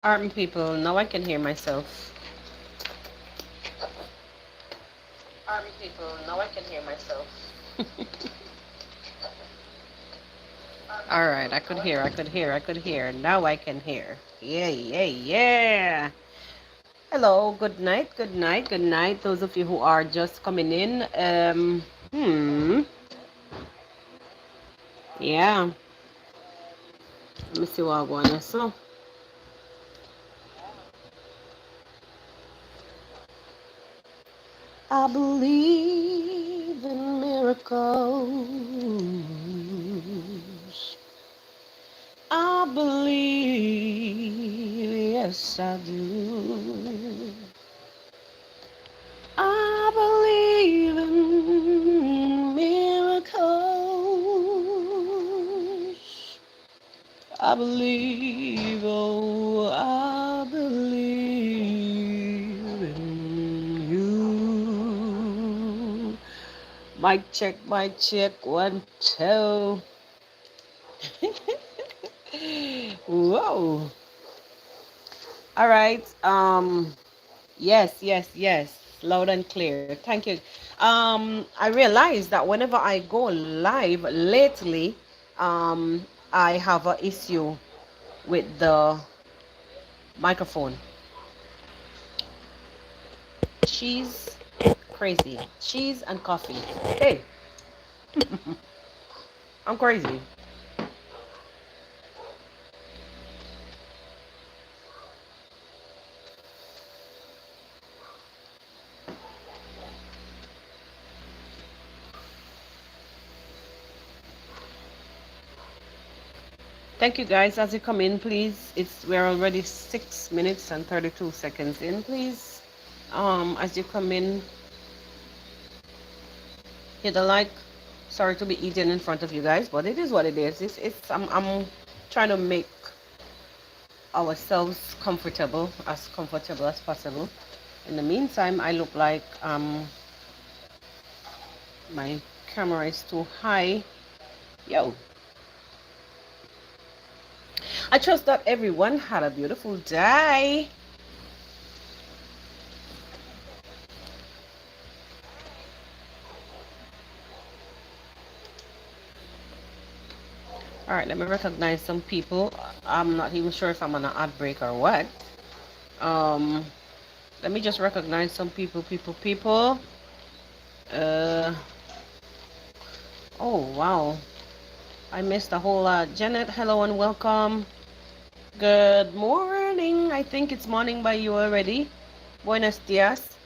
Arm people, now I can hear myself. Arm people, now I can hear myself. All right, I could hear, I could hear, I could hear. Now I can hear. Yeah, yeah, yeah. Hello, good night, good night, good night. Those of you who are just coming in. Yeah. Let me see what I want to so. I believe in miracles. I believe, yes I do. I believe in miracles. I believe, oh, I believe in you. Mic check, 1, 2. Whoa. All right. Yes, yes, yes. Loud and clear. Thank you. I realized that whenever I go live lately, I have an issue with the microphone. Cheese, crazy. Cheese and coffee. Hey, I'm crazy. Thank you guys. As you come in, please. We're already 6 minutes and 32 seconds in, please. As you come in, hit the like. Sorry to be eating in front of you guys, but it is what it is. I'm trying to make ourselves comfortable as possible. In the meantime, I look like my camera is too high. Yo. I trust that everyone had a beautiful day. All right, let me recognize some people. I'm not even sure if I'm on an ad break or what. Um, Let me just recognize some people. Uh, oh, wow. I missed a whole lot. Janet, hello and welcome. Good morning. I think it's morning by you already. Buenos dias.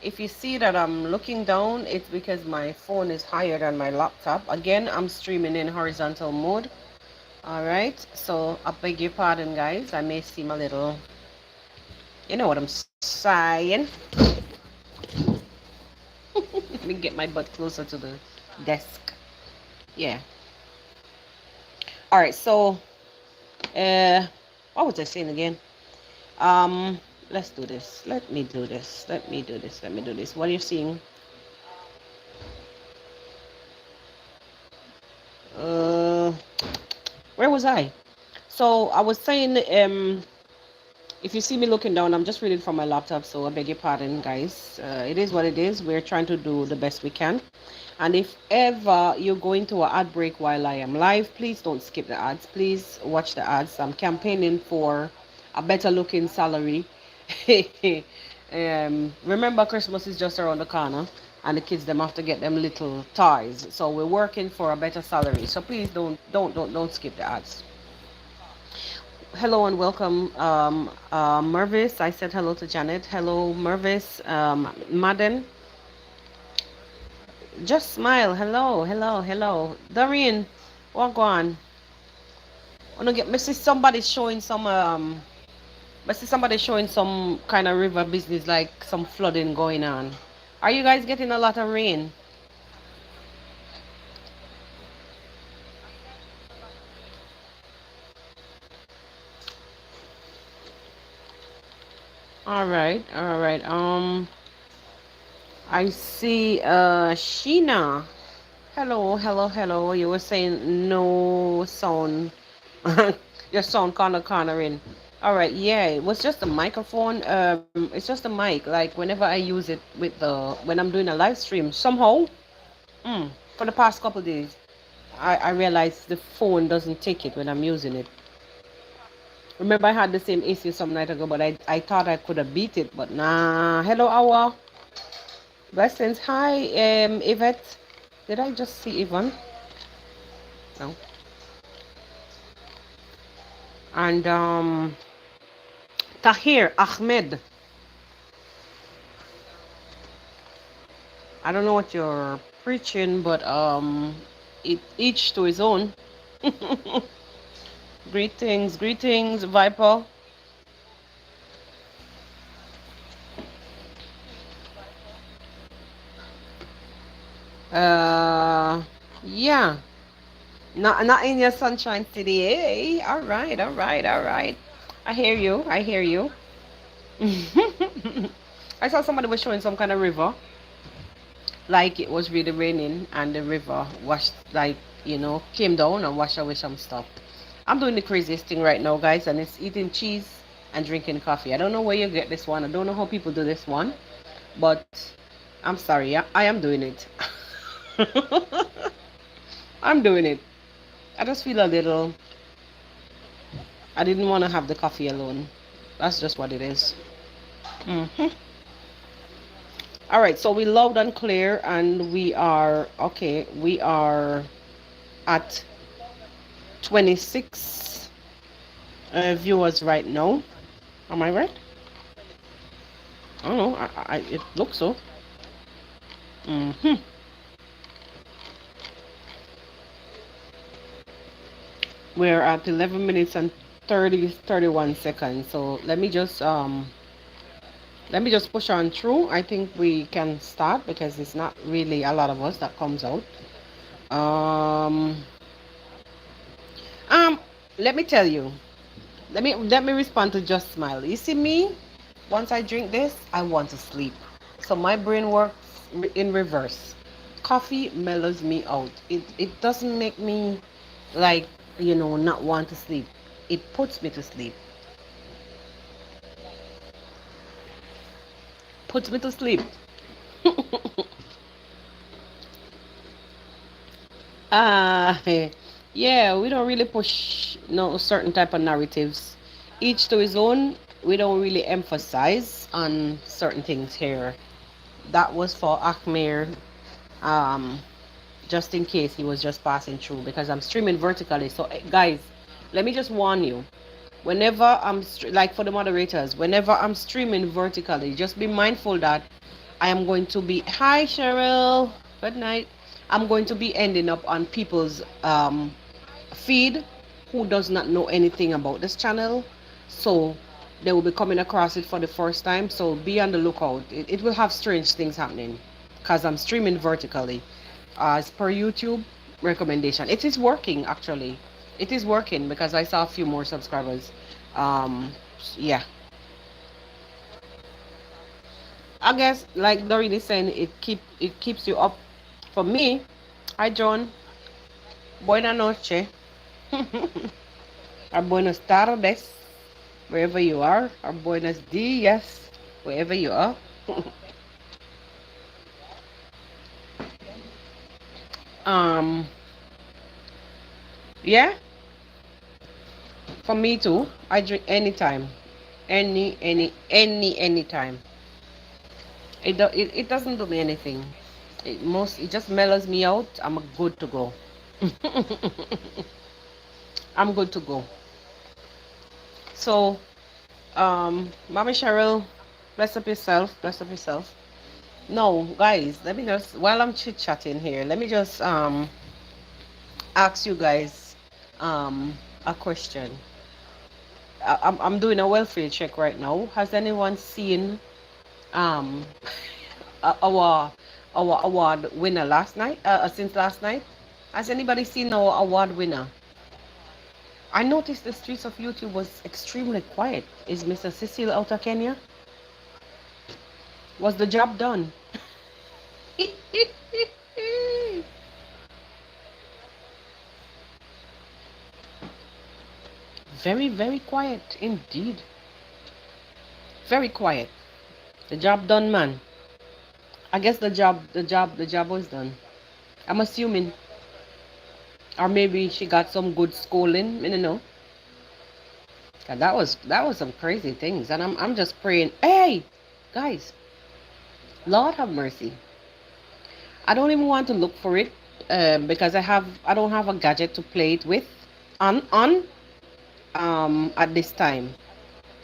If you see that I'm looking down, it's because my phone is higher than my laptop. Again, I'm streaming in horizontal mode. All right. So I beg your pardon, guys. I may seem a little, you know what I'm saying. Let me get my butt closer to the desk. Yeah. All right. So, what was I saying again? Let's do this. Let me do this. What are you seeing? Where was I? So I was saying, if you see me looking down, I'm just reading from my laptop, so I beg your pardon, guys. It is what it is. We're trying to do the best we can. And if ever you're going to an ad break while I am live, please don't skip the ads. Please watch the ads. I'm campaigning for a better looking salary. Remember, Christmas is just around the corner, and the kids them have to get them little toys. So we're working for a better salary. So please don't skip the ads. Hello and welcome, Mervis. I said hello to Janet. Hello, Mervis. Madden. Just smile. Hello. Doreen, what go on? Wanna get? I see somebody showing some kind of river business, like some flooding going on. Are you guys getting a lot of rain? All right. I see Sheena. Hello. You were saying no sound. Your sound kind of cornering. All right, yeah, it was just a microphone. It's just a mic. Like whenever I use it with the when I'm doing a live stream, somehow, for the past couple days, I realized the phone doesn't take it when I'm using it. Remember, I had the same issue some night ago, but I thought I could have beat it, but nah. Hello, Awa. Blessings. Hi, Yvette. Did I just see Yvonne? No. And Tahir Ahmed. I don't know what you're preaching, but each to his own. Greetings, greetings, Viper. Uh, yeah. Not in your sunshine city. Hey, all right, all right, all right. I hear you. I hear you. I saw somebody was showing some kind of river, like it was really raining, and the river washed, like came down and washed away some stuff. I'm doing the craziest thing right now, guys, and it's eating cheese and drinking coffee. I don't know where you get this one. I don't know how people do this one, but I'm sorry. I am doing it. I'm doing it. I just feel a little. I didn't want to have the coffee alone. That's just what it is. Hmm. All right, so we loud and clear, and we are okay. We are at 26 viewers right now. Am I right? I don't know. It looks so. Hmm. We're at 11 minutes and 31 seconds. So let me just push on through. I think we can start because it's not really a lot of us that comes out. Um, um, let me tell you. Let me respond to Just Smile. You see me? Once I drink this, I want to sleep. So my brain works in reverse. Coffee mellows me out. It doesn't make me like not want to sleep. It puts me to sleep. Puts me to sleep. Ah, yeah, we don't really push no certain type of narratives. Each to his own. We don't really emphasize on certain things here. That was for Akmir, um, just in case he was just passing through because I'm streaming vertically. So guys, let me just warn you. Whenever like for the moderators, whenever I'm streaming vertically, just be mindful that I am going to be. Hi, Cheryl. Good night. I'm going to be ending up on people's feed who does not know anything about this channel. So they will be coming across it for the first time. So be on the lookout. It will have strange things happening because I'm streaming vertically as per YouTube recommendation. It is working actually. It is working because I saw a few more subscribers. Um, yeah. I guess like Doreen is saying, it keeps you up. For me, hi John. Buena noche. Or buenas tardes, wherever you are. Or buenos dias, wherever you are. um, yeah. For me too. I drink anytime, anytime. It doesn't do me anything. It just mellows me out. I'm good to go. I'm good to go. So, Mama Cheryl, bless up yourself. Bless up yourself. No, guys, let me just while I'm chit chatting here, let me just ask you guys a question. I'm doing a welfare check right now. Has anyone seen um our award winner last night? Since last night, has anybody seen our award winner? I noticed the streets of YouTube was extremely quiet. Is Mr. Cecil out of Kenya? Was the job done? Very, very quiet indeed. Very quiet. The job done, man. I guess the job was done. I'm assuming, or maybe she got some good schooling. I don't know. 'Cause that was some crazy things, and I'm just praying. Hey, guys, Lord have mercy. I don't even want to look for it, because I don't have a gadget to play it with on at this time.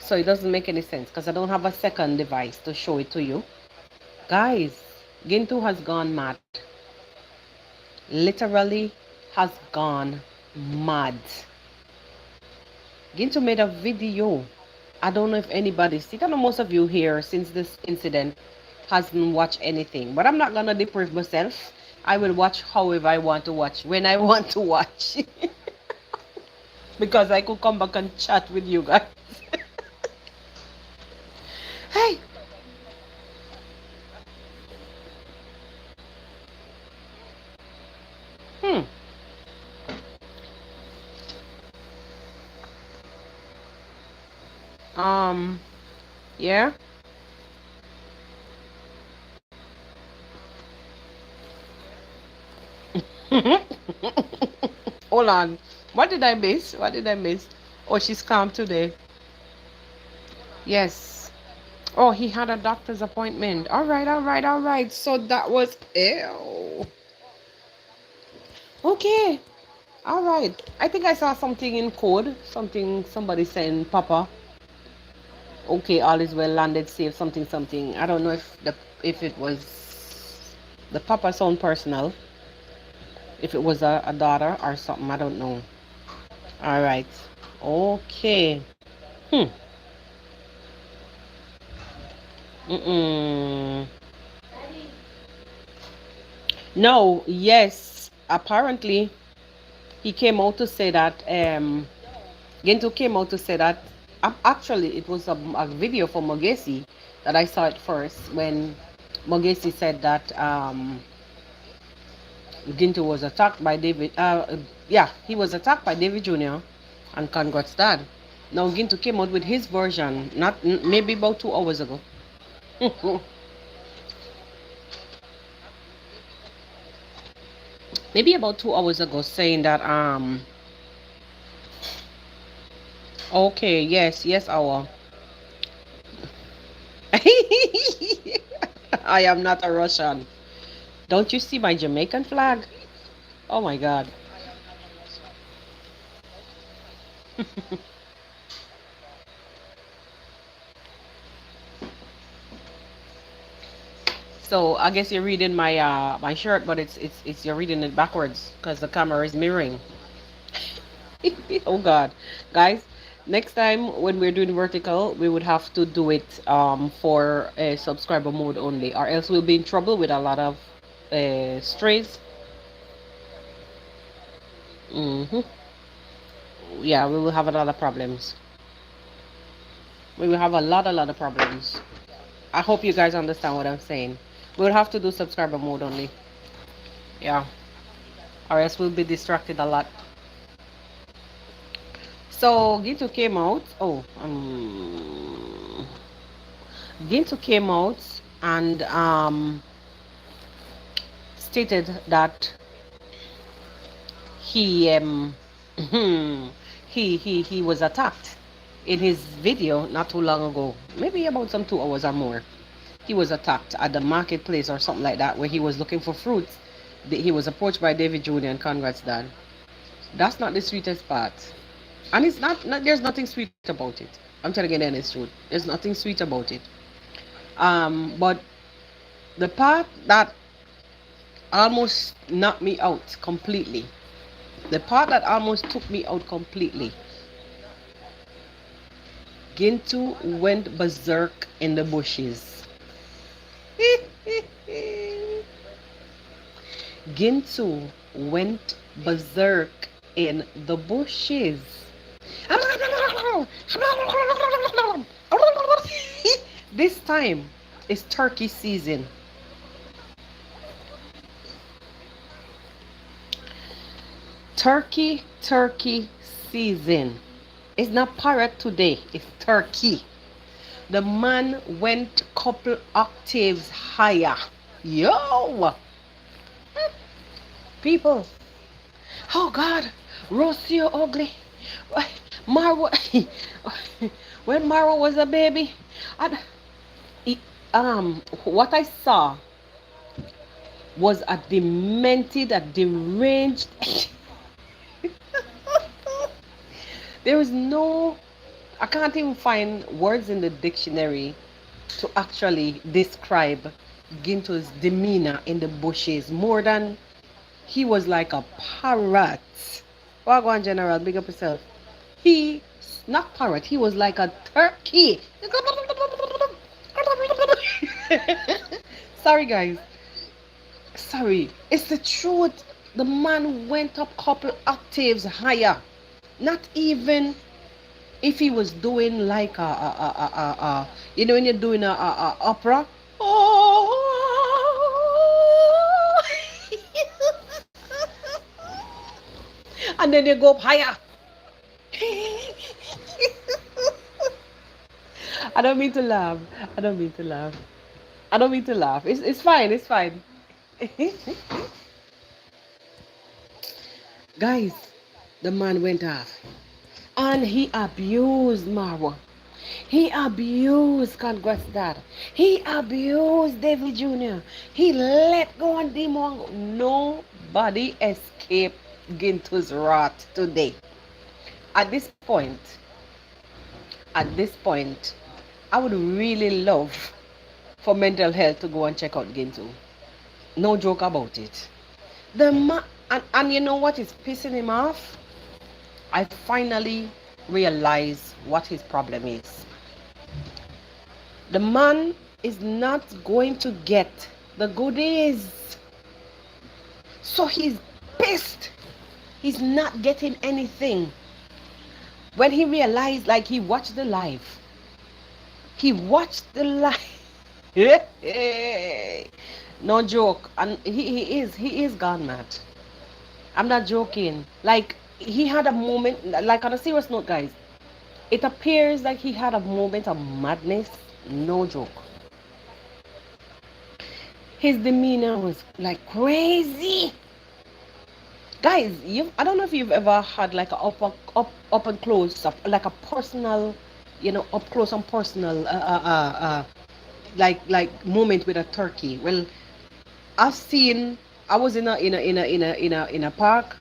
So it doesn't make any sense because I don't have a second device to show it to you. Guys, Gintu has gone mad. Literally has gone mad. Gintu made a video. I don't know if anybody's seen it. I know most of you here since this incident hasn't watched anything. But I'm not gonna deprive myself. I will watch however I want to watch, when I want to watch. Because I could come back and chat with you guys. Hey! Hmm. Um, yeah. Hold on. What did I miss? What did I miss? Oh, she's calm today. Yes. Oh, he had a doctor's appointment. All right, all right, all right. So that was ew. Okay. All right. I think I saw something in code. Somebody saying, Papa. Okay, all is well, landed safe, something, something. I don't know if it was the Papa sound personal. If it was a daughter or something, I don't know. All right. Okay. Hmm. Mm-mm. No, yes. Apparently, he came out to say that, Gento came out to say that, actually, it was a video from Mogesi that I saw it first when Mogesi said that, Gintu was attacked by David. Yeah, he was attacked by David Jr. and Congrats dad. Now Gintu came out with his version, not maybe about 2 hours ago. Maybe about 2 hours ago, saying that okay, yes, yes, our I am not a Russian. Don't you see my Jamaican flag? Oh my God. So I guess you're reading my shirt, but it's you're reading it backwards because the camera is mirroring. Oh God, guys, next time when we're doing vertical, we would have to do it for a subscriber mode only, or else we'll be in trouble with a lot of strays. Hmm. Yeah, we will have a lot of problems. We will have a lot of problems. I hope you guys understand what I'm saying. We'll have to do subscriber mode only. Yeah, or else we'll be distracted a lot. So Gintu came out. Oh, Gintu came out and stated that he he was attacked in his video not too long ago, maybe about some 2 hours or more. He was attacked at the marketplace or something like that, where he was looking for fruits. He was approached by David Jr. and Congrats dad. That's not the sweetest part, and it's not there's nothing sweet about it. I'm telling you the honest truth. There's nothing sweet about it. But the part that almost knocked me out completely, the part that almost took me out completely, Gintu went berserk in the bushes. Gintu went berserk in the bushes. This time is turkey season. Turkey season. It's not parrot today, it's turkey. The man went couple octaves higher. Yo! People. Oh God, Rosie, you're ugly. Marwa, when Marwa was a baby, I, what I saw was a demented, a deranged. There is no, I can't even find words in the dictionary to actually describe Gintu's demeanor in the bushes more than he was like a parrot. Wagwan General, big up yourself. He, not parrot, he was like a turkey. Sorry, guys. Sorry. It's the truth. The man went up couple octaves higher. Not even if he was doing like you know when you're doing a opera. Oh. And then you go up higher. I don't mean to laugh. I don't mean to laugh. I don't mean to laugh. It's fine. It's fine. Guys, the man went off. And he abused Marwa. He abused Congress Dad. He abused David Jr. He let go on Dimongo. Nobody escaped Gintu's wrath today. At this point, I would really love for mental health to go and check out Gintu. No joke about it. And you know what is pissing him off? I finally realize what his problem is. The man is not going to get the goodies. So he's pissed. He's not getting anything. When he realized, like he watched the live. He watched the live. No joke. And he is gone mad. I'm not joking. Like, he had a moment, like on a serious note, guys. It appears like he had a moment of madness. No joke. His demeanor was like crazy. Guys, I don't know if you've ever had like a up and close, like a personal, you know, up close and personal, like moment with a turkey. Well, I was in a park,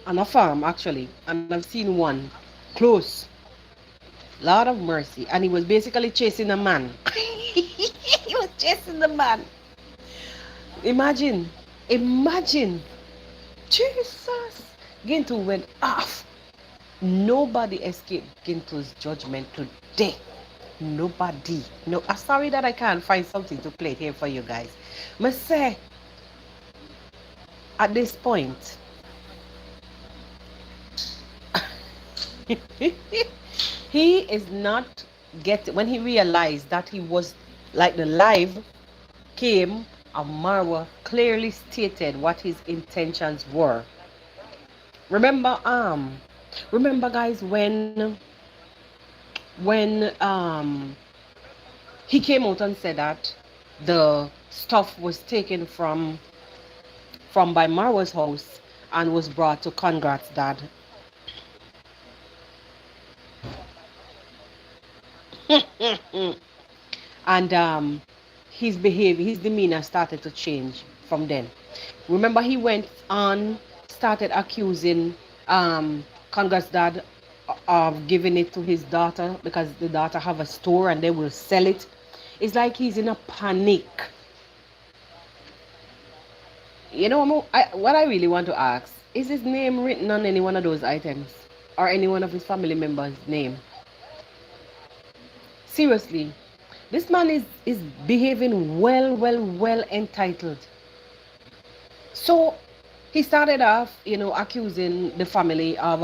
on a farm actually, and I've seen one close. Lord of mercy, and he was basically chasing a man. He was chasing the man. Imagine, Jesus. Gintu went off. Nobody escaped Gintu's judgment today. Nobody. No, I'm sorry that I can't find something to play here for you guys. Must say, at this point, he is not getting, when he realized that he was, like the live came, and Marwa clearly stated what his intentions were. Remember guys, when he came out and said that the stuff was taken from by Marwa's house and was brought to Congrats Dad. And his demeanor started to change from then. Remember, he went on, started accusing Congrats Dad of giving it to his daughter because the daughter have a store and they will sell it. It's like he's in a panic. You know, what I really want to ask, is his name written on any one of those items? Or any one of his family members' name? Seriously, this man is behaving well entitled. So he started off, you know, accusing the family of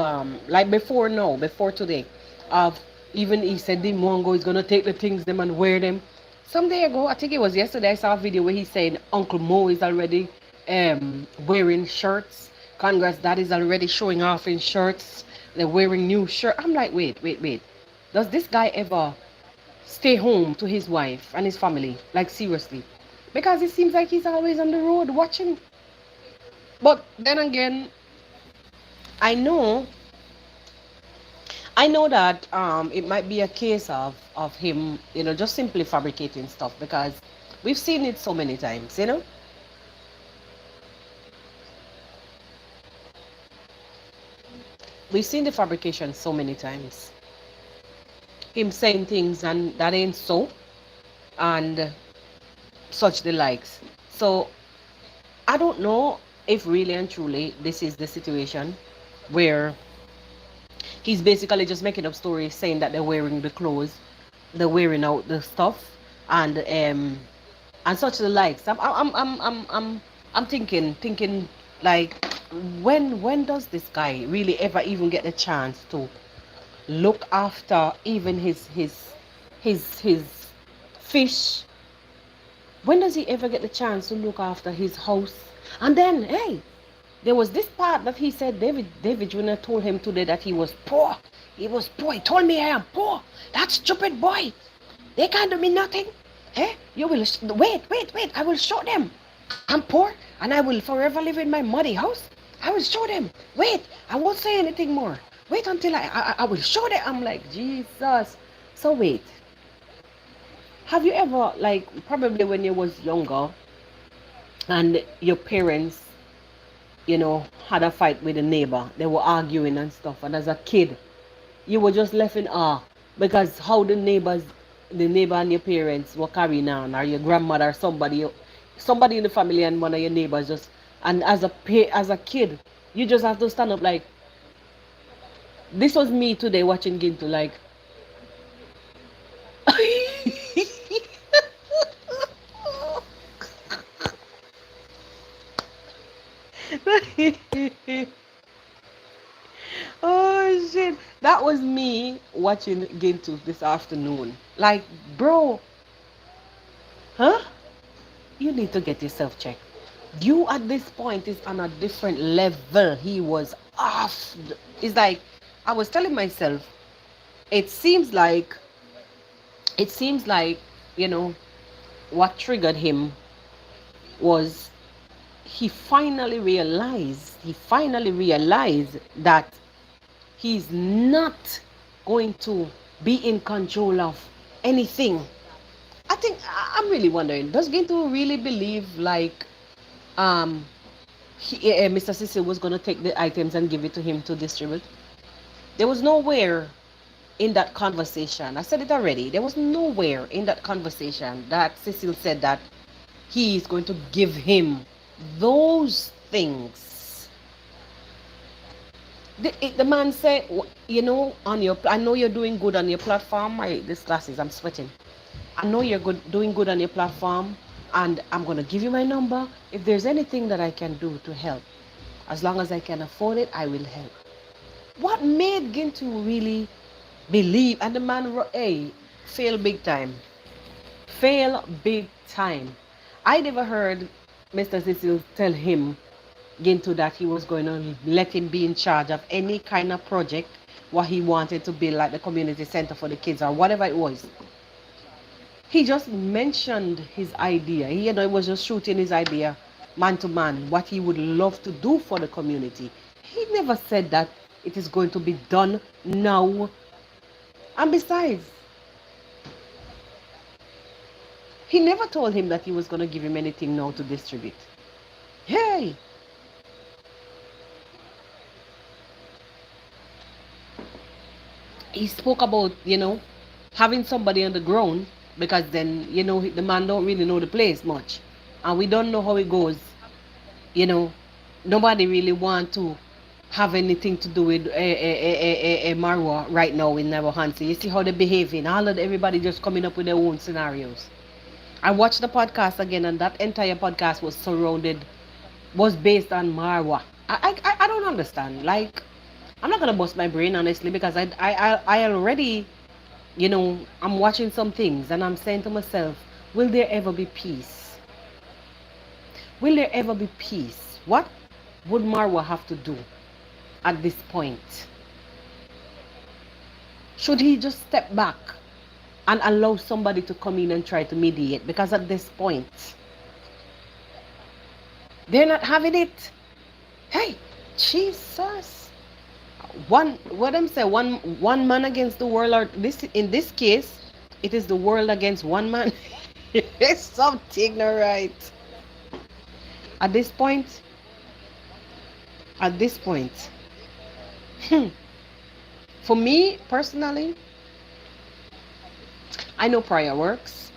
like before today, of even he said the Mongo is gonna take the things them and wear them. Some day ago, I think it was yesterday, I saw a video where he's saying Uncle Mo is already wearing shirts. Congrats Dad is already showing off in shirts. They're wearing new shirt. I'm like, wait. Does this guy ever stay home to his wife and his family? Like, seriously. Because it seems like he's always on the road watching. But then again, I know I know that it might be a case of him, just simply fabricating stuff, because we've seen it so many times. We've seen the fabrication so many times. Him saying things and that ain't so, and such the likes. So I don't know if really and truly this is the situation where he's basically just making up stories saying that they're wearing the clothes, they're wearing out the stuff, and such the likes. I'm thinking like, when does this guy really ever even get the chance to look after even his fish? When does he ever get the chance to look after his house? And then, hey, there was this part that he said David Jr. told him today that he was poor. He was poor. He told me I am poor. That stupid boy. They can't do me nothing. Eh? You will wait. I will show them. I'm poor and I will forever live in my muddy house. I will show them. Wait, I won't say anything more. Wait until I will show them. I'm like, Jesus. So wait. Have you ever, like, probably when you was younger and your parents, had a fight with a neighbor, they were arguing and stuff, and as a kid, you were just left in awe because how the neighbor and your parents were carrying on, or your grandmother, or somebody in the family, and one of your neighbors just, and as a kid, you just have to stand up like, this was me today watching Gintu, like, oh shit, that was me watching Gintu this afternoon. Like, bro, huh? You need to get yourself checked. You at this point is on a different level. He was off. It's like, I was telling myself, it seems like, you know, what triggered him was he finally realized that he's not going to be in control of anything. I'm really wondering, does Gintu really believe like Mr. Cecil was going to take the items and give it to him to distribute? There was nowhere in that conversation, I said it already, there was nowhere in that conversation that Cecil said that he is going to give him those things. The man said, I know you're doing good on your platform. This glasses, I'm sweating. I know you're doing good on your platform, and I'm going to give you my number. If there's anything that I can do to help, as long as I can afford it, I will help. What made Gintu really believe? And the man, fail big time. Fail big time. I never heard Mr. Cecil tell him, Gintu, that he was going to let him be in charge of any kind of project, what he wanted to build, like the community center for the kids or whatever it was. He just mentioned his idea. He was just shooting his idea man to man, what he would love to do for the community. He never said that it is going to be done now. And besides, he never told him that he was going to give him anything now to distribute. Hey! He spoke about, having somebody on the ground, because then, the man don't really know the place much. And we don't know how it goes. Nobody really want to have anything to do with Marwa right now in Navahansi. You see how they're behaving. Everybody just coming up with their own scenarios. I watched the podcast again, and that entire podcast was based on Marwa. I don't understand. Like, I'm not gonna bust my brain honestly, because I already, I'm watching some things and I'm saying to myself, will there ever be peace? Will there ever be peace? What would Marwa have to do at this point? Should he just step back and allow somebody to come in and try to mediate? Because at this point, they're not having it. Hey, Jesus. One, what I'm saying, one man against the world, or this, in this case, it is the world against one man. It's something not right. At this point, at this point, for me personally, I know prayer works,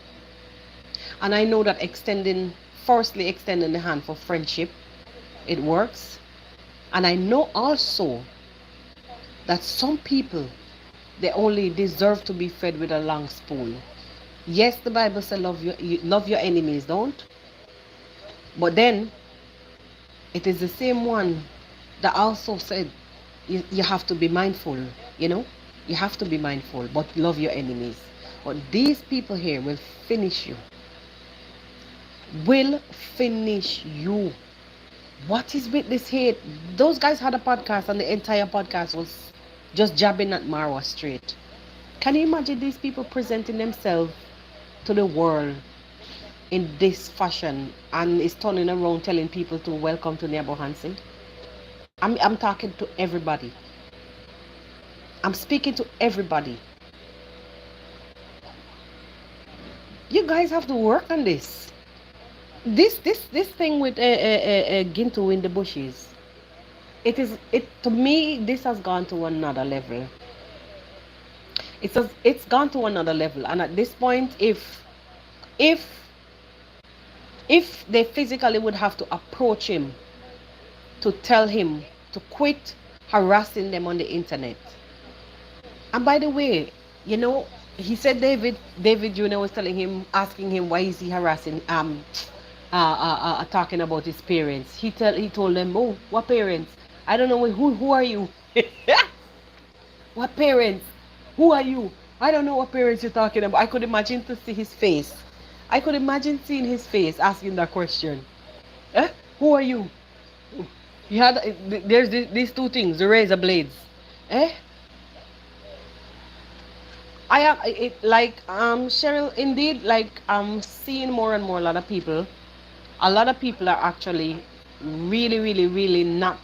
and I know that firstly extending the hand for friendship, it works. And I know also that some people, they only deserve to be fed with a long spoon. Yes, the Bible says love your enemies, don't? But then it is the same one that also said you have to be mindful, you know? You have to be mindful, but love your enemies. But these people here will finish you. Will finish you. What is with this hate? Those guys had a podcast, and the entire podcast was just jabbing at Marwa straight. Can you imagine these people presenting themselves to the world in this fashion, and is turning around telling people to welcome to Nyabohansi? I'm talking to everybody. I'm speaking to everybody. You guys have to work on this. This thing with Gintu in the bushes. It to me, this has gone to another level. It's gone to another level, and at this point, if they physically would have to approach him to tell him to quit harassing them on the internet. And by the way, you know, he said David Jr. was asking him why is he harassing talking about his parents. He told them, oh, what parents? I don't know, who are you? What parents? Who are you? I don't know what parents you're talking about. I could imagine to see his face. I could imagine seeing his face asking that question. Eh? Who are you? He had, there's these two things, the razor blades. Eh? I have it like Cheryl, indeed, like I'm seeing more and more a lot of people are actually really not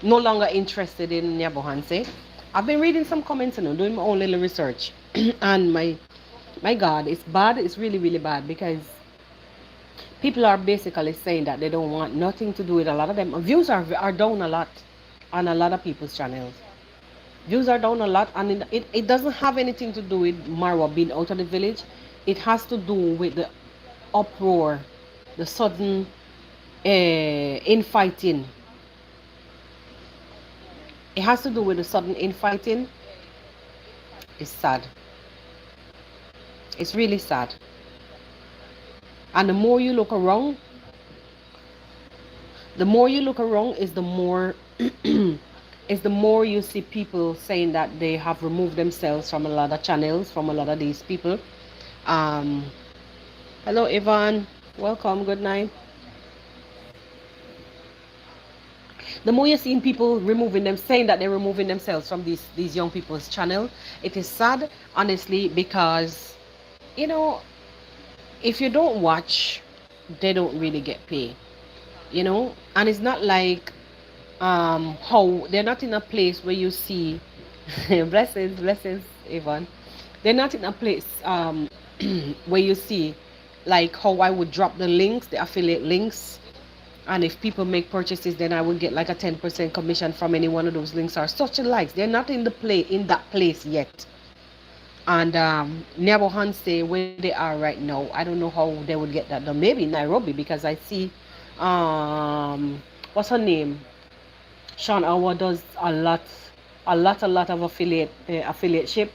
no longer interested in Nyabohanse. I've been reading some comments and doing my own little research and my God, it's bad. It's really bad, because people are basically saying that they don't want nothing to do with a lot of them. Views are down a lot on a lot of people's channels. Views are down a lot, and it doesn't have anything to do with Marwa being out of the village. It has to do with the uproar, the sudden infighting. It has to do with the sudden infighting. It's sad. It's really sad. And the more you look around, is the more is the more you see people saying that they have removed themselves from a lot of channels, from a lot of these people. Hello Ivan, welcome, good night. The more you're seeing people saying that they're removing themselves from these young people's channel, it is sad, honestly, because, you know, if you don't watch, they don't really get paid, you know. And it's not like how they're not in a place where you see blessings, Yvonne. They're not in a place where you see like how I would drop the links, the affiliate links, and if people make purchases, then I would get like a 10% commission from any one of those links or such likes. They're not in that place yet. And Nyabohanse, where they are right now, I don't know how they would get that done. Maybe Nairobi, because I see what's her name, Sean Awa does a lot of affiliateship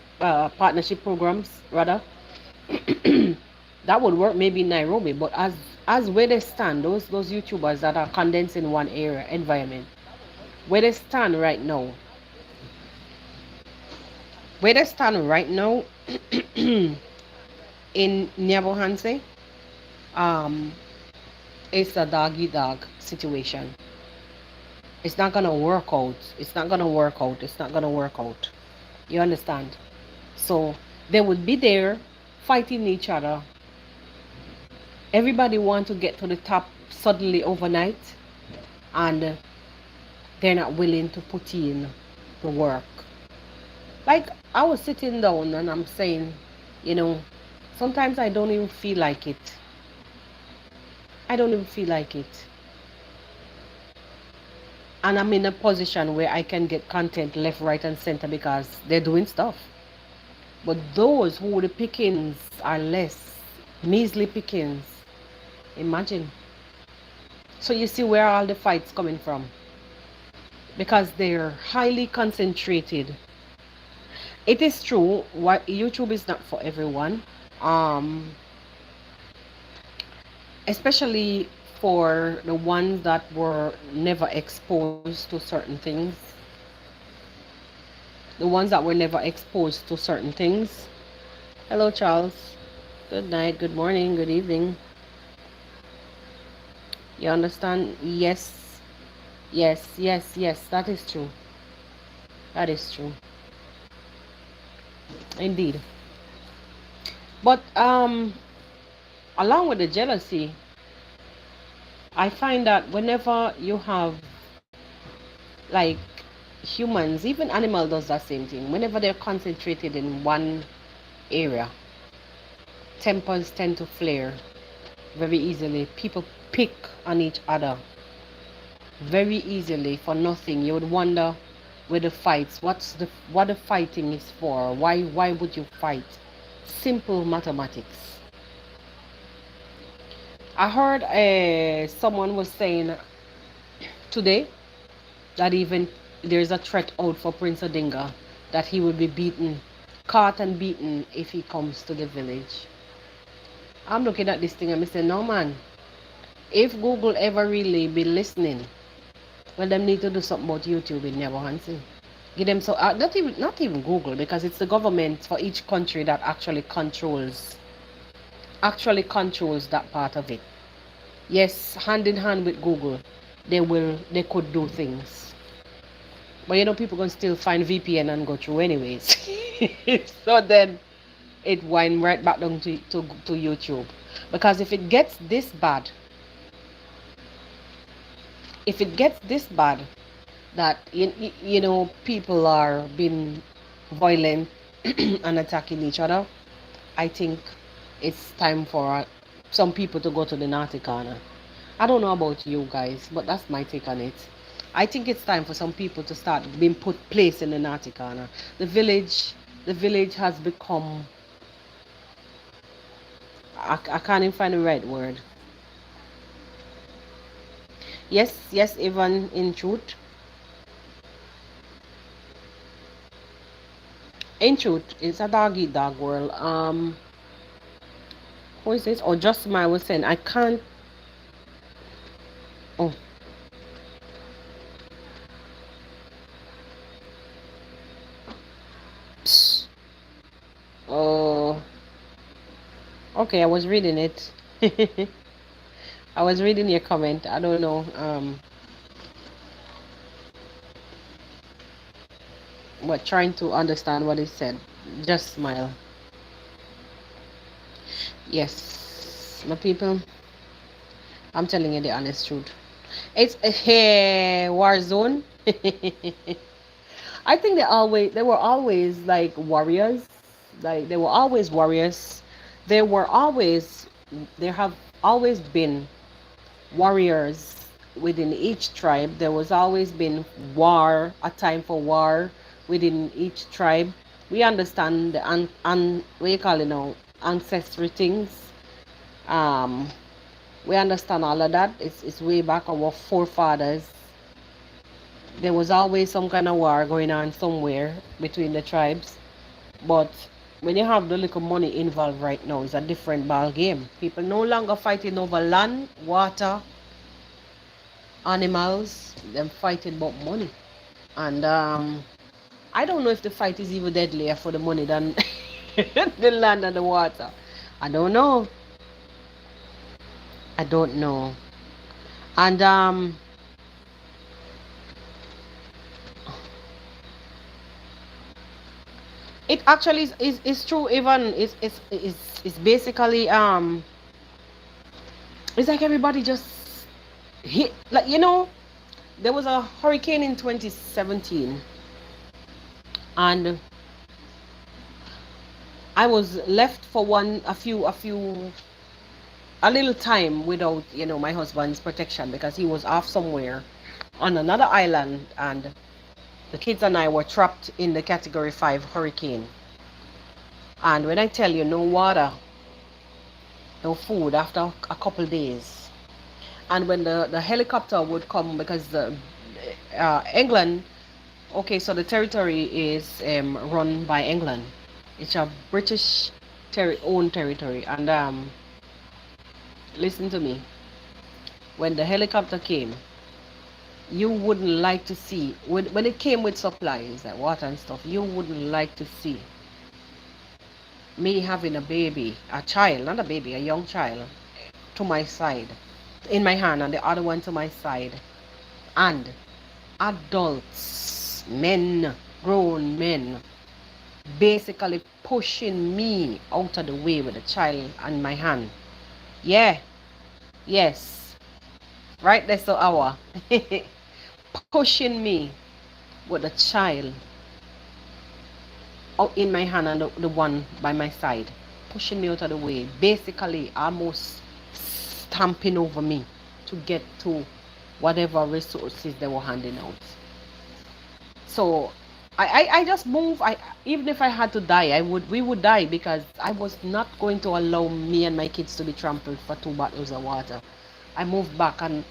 partnership programs rather. That would work maybe in Nairobi, but as where they stand, those YouTubers that are condensed in one area environment, where they stand right now in Nyabohanse, it's a dog situation. It's not gonna work out. You understand? So they would be there fighting each other. Everybody want to get to the top suddenly overnight, and they're not willing to put in the work. Like, I was sitting down and I'm saying, you know, sometimes I don't even feel like it. I don't even feel like it. And I'm in a position where I can get content left, right, and center because they're doing stuff. But those who the pickings are less, measly pickings, imagine. So you see where all the fights coming from. Because they're highly concentrated. It is true, what YouTube is not for everyone. Especially for the ones that were never exposed to certain things. The ones that were never exposed to certain things. Hello, Charles. Good night, good morning, good evening. You understand? Yes, yes, yes, yes. That is true. That is true. Indeed. But along with the jealousy, I find that whenever you have, like, humans, even animal does that same thing. Whenever they're concentrated in one area, tempers tend to flare very easily. People pick on each other very easily for nothing. You would wonder where the fights, what the fighting is for. Why would you fight? Simple mathematics. I heard someone was saying today that even there's a threat out for Prince Odinga, that he will be beaten, caught and beaten if he comes to the village. I'm looking at this thing and I say, no man, if Google ever really be listening, well, them need to do something about YouTube in their hands. Give them so not even Google, because it's the government for each country that actually controls that part of it. Yes, hand in hand with Google, they could do things. But you know, people can still find VPN and go through anyways. So then it wind right back down to YouTube. Because if it gets this bad, that you know, people are being violent and attacking each other, I think it's time for some people to go to the naughty corner. I don't know about you guys, but that's my take on it. I think it's time for some people to start being placed in the naughty corner. The village has become, I can't even find the right word. Yes, even in truth. In truth, it's a dog eat dog world. Who is this? Oh, just my was saying I can't. Oh, psst. Oh, okay. I was reading it. I was reading your comment. I don't know. But trying to understand what it said. Just smile. Yes, my people. I'm telling you the honest truth. It's a war zone. I think they were always like warriors. Like, they were always warriors. There were always there have always been warriors within each tribe. There was always been war, a time for war within each tribe. We understand the what you call it now, ancestry things. Um, we understand all of that. It's way back our forefathers. There was always some kind of war going on somewhere between the tribes. But when you have the little money involved right now, it's a different ball game. People no longer fighting over land, water, animals. Them fighting about money. And I don't know if the fight is even deadlier for the money than the land and the water. I don't know. I don't know. And It actually is true. Even it's basically it's like everybody just hit, like, you know, there was a hurricane in 2017, and I was left for a little time without, you know, my husband's protection, because he was off somewhere on another island, and the kids and I were trapped in the category 5 hurricane. And when I tell you, no water, no food after a couple days. And when the helicopter would come, because the England, okay, so the territory is run by England. It's a British owned territory. And listen to me, when the helicopter came, you wouldn't like to see, when it came with supplies like water and stuff, you wouldn't like to see me having a baby, a child, not a baby, a young child, to my side, in my hand, and the other one to my side, and adults, men, grown men, basically pushing me out of the way with the child in my hand. Yeah, yes, right there, so hour. Pushing me with the child out in my hand, and the one by my side, pushing me out of the way, basically almost stamping over me to get to whatever resources they were handing out. So I just moved. Even if I had to die, we would die, because I was not going to allow me and my kids to be trampled for 2 bottles of water. I moved back, and,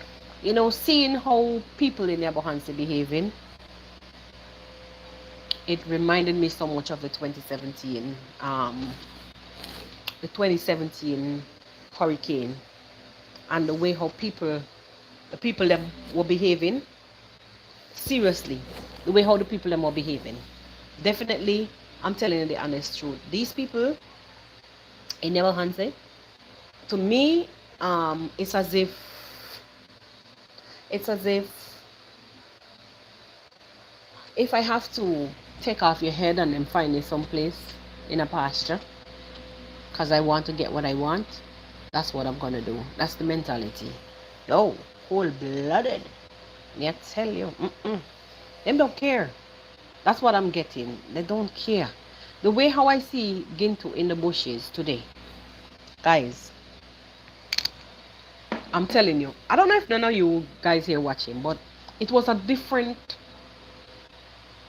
you know, seeing how people in Yabohansi behaving, it reminded me so much of the 2017 hurricane, and the way how the people them were behaving. Seriously, the way how the people them were behaving. Definitely, I'm telling you the honest truth. These people in Yabohansi, to me, it's as if if I have to take off your head and then find you someplace in a pasture, because I want to get what I want, that's what I'm gonna do. That's the mentality. No, cold-blooded. I tell you, them don't care. That's what I'm getting. They don't care. The way how I see Gintu in the bushes today, guys, I'm telling you, I don't know if none of you guys here watching, but it was a different,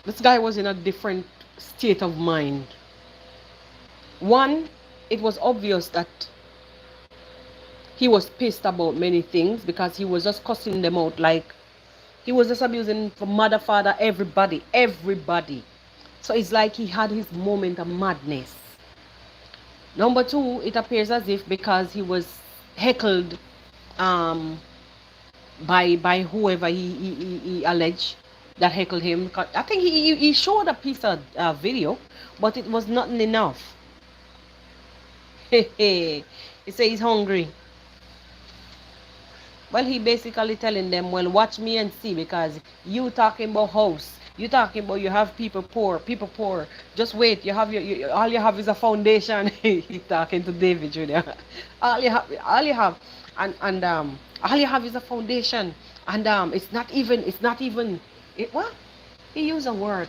this guy was in a different state of mind. One, it was obvious that he was pissed about many things, because he was just cussing them out, like he was just abusing for mother, father, everybody. So it's like he had his moment of madness. Number two, it appears as if because he was heckled by whoever he alleged that heckled him. I think he showed a piece of video, but it was nothing enough. He said he's hungry. Well, he basically telling them, well, watch me and see, because you talking about house, you talking about you have people poor. Just wait, you have all you have is a foundation. He talking to David Jr. All you have, and all you have is a foundation, and it's not even what he used a word,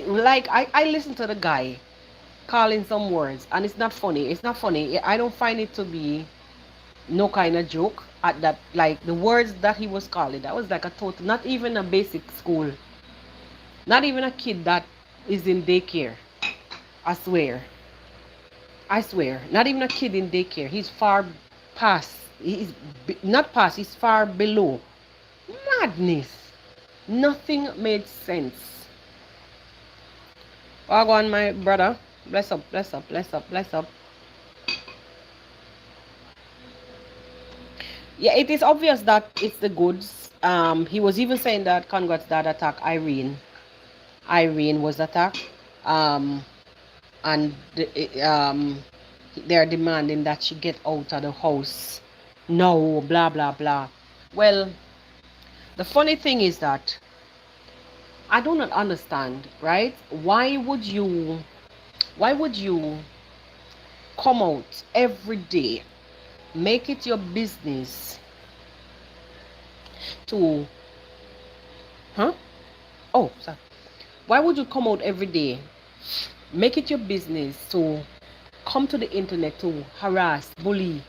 like I listened to the guy calling some words, and it's not funny. I don't find it to be no kind of joke at that. Like the words that he was calling, that was like a total, not even a basic school, not even a kid that is in daycare. I swear, not even a kid in daycare. He's far past, he's not past, he's far below. Madness. Nothing made sense. Oh, go on, my brother. Bless up. Yeah, it is obvious that it's the goods. He was even saying that congrats that attack Irene was attacked. And they're demanding that she get out of the house. No, blah blah blah. Well, the funny thing is that I do not understand, right? Why would you Why would you come out every day, make it your business to, huh? Oh, sorry. Why would you come out every day, make it your business to come to the internet to harass, bully,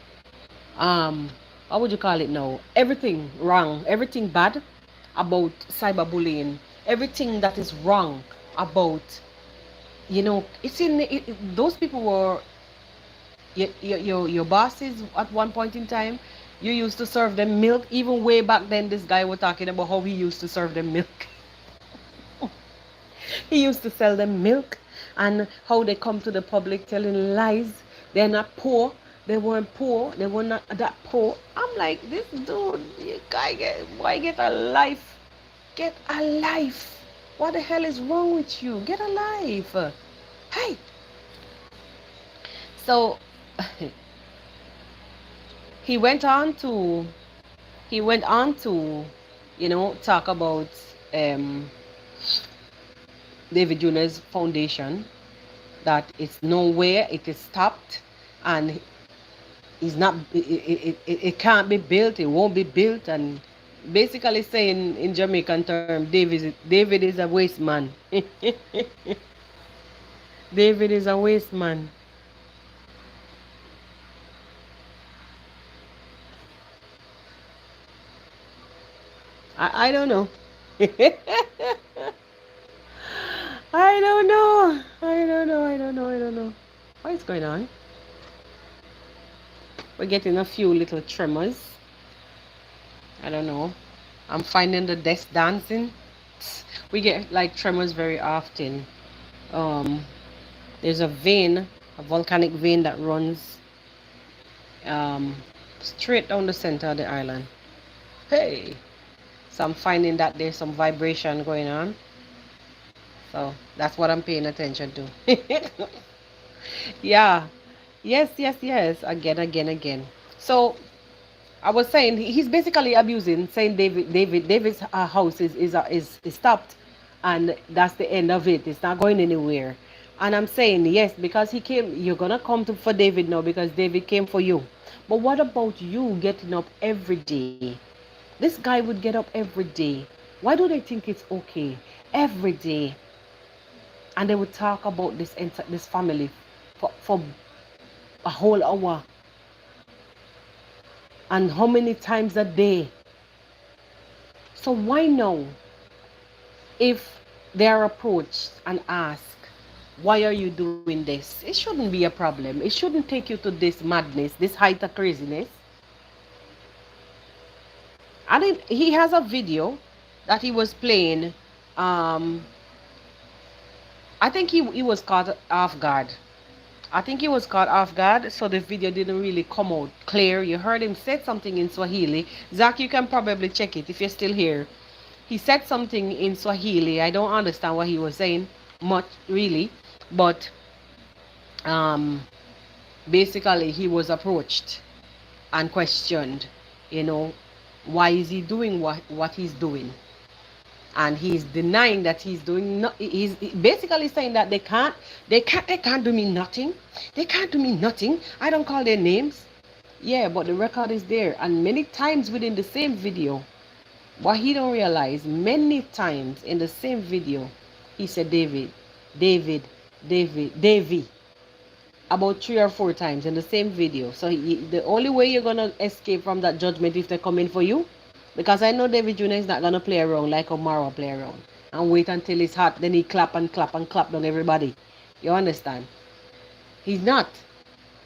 what would you call it now? Everything wrong, everything bad about cyberbullying, everything that is wrong about, it's those people were your bosses at one point in time. You used to serve them milk. Even way back then, this guy was talking about how he used to serve them milk. He used to sell them milk, and how they come to the public telling lies. They're not poor. They weren't poor. They were not that poor. I'm like, this dude, you guy get a life. Get a life. What the hell is wrong with you? Get a life. Hey. So he went on to talk about um David Jr.'s foundation, that it's nowhere, it is stopped, and it's not, it can't be built, it won't be built, and basically saying in Jamaican term, David is a waste man. David is a waste man. I don't know. I don't know. I don't know. I don't know. I don't know. What is going on? We're getting a few little tremors. I don't know. I'm finding the desk dancing. We get like tremors very often. Um, there's a vein, a volcanic vein that runs um, straight down the center of the island. Hey! So I'm finding that there's some vibration going on. So that's what I'm paying attention to. Yeah. Yes, yes, yes. Again. So I was saying he's basically abusing, saying David's house is stopped, and that's the end of it. It's not going anywhere. And I'm saying yes, because he came. You're gonna come for David now because David came for you. But what about you getting up every day? This guy would get up every day. Why do they think it's okay? Every day, and they would talk about this family for a whole hour, and how many times a day. So why now, if they are approached and asked, why are you doing this? It shouldn't be a problem. It shouldn't take you to this madness, this height of craziness. And he has a video that he was playing. I think he was caught off guard. So the video didn't really come out clear. You heard him say something in Swahili. Zach, you can probably check it if you're still here. He said something in Swahili. I don't understand what he was saying much, really. But basically, he was approached and questioned, why is he doing what he's doing? And he's denying that he's doing he's basically saying that they can't do me nothing. They can't do me nothing. I don't call their names. Yeah, but the record is there, and many times within the same video, what he don't realize, many times in the same video, he said Davy about 3 or 4 times in the same video. So the only way you're gonna escape from that judgment if they're coming for you, because I know David Jr. is not gonna play around like Omara play around and wait until it's hot, then he clap and clap and clap on everybody. You understand? He's not.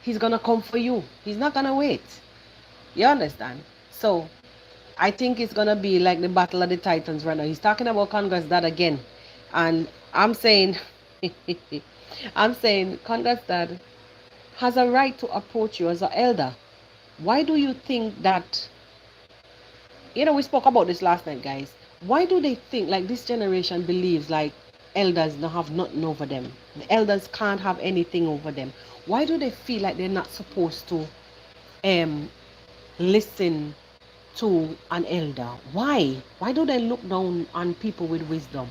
He's gonna come for you. He's not gonna wait. You understand? So I think it's gonna be like the Battle of the Titans right now. He's talking about Congress Dad again, and I'm saying, Congress Dad has a right to approach you as an elder. Why do you think that? We spoke about this last night, guys. Why do they think like this generation believes like elders don't have nothing over them? The elders can't have anything over them. Why do they feel like they're not supposed to listen to an elder? Why do they look down on people with wisdom?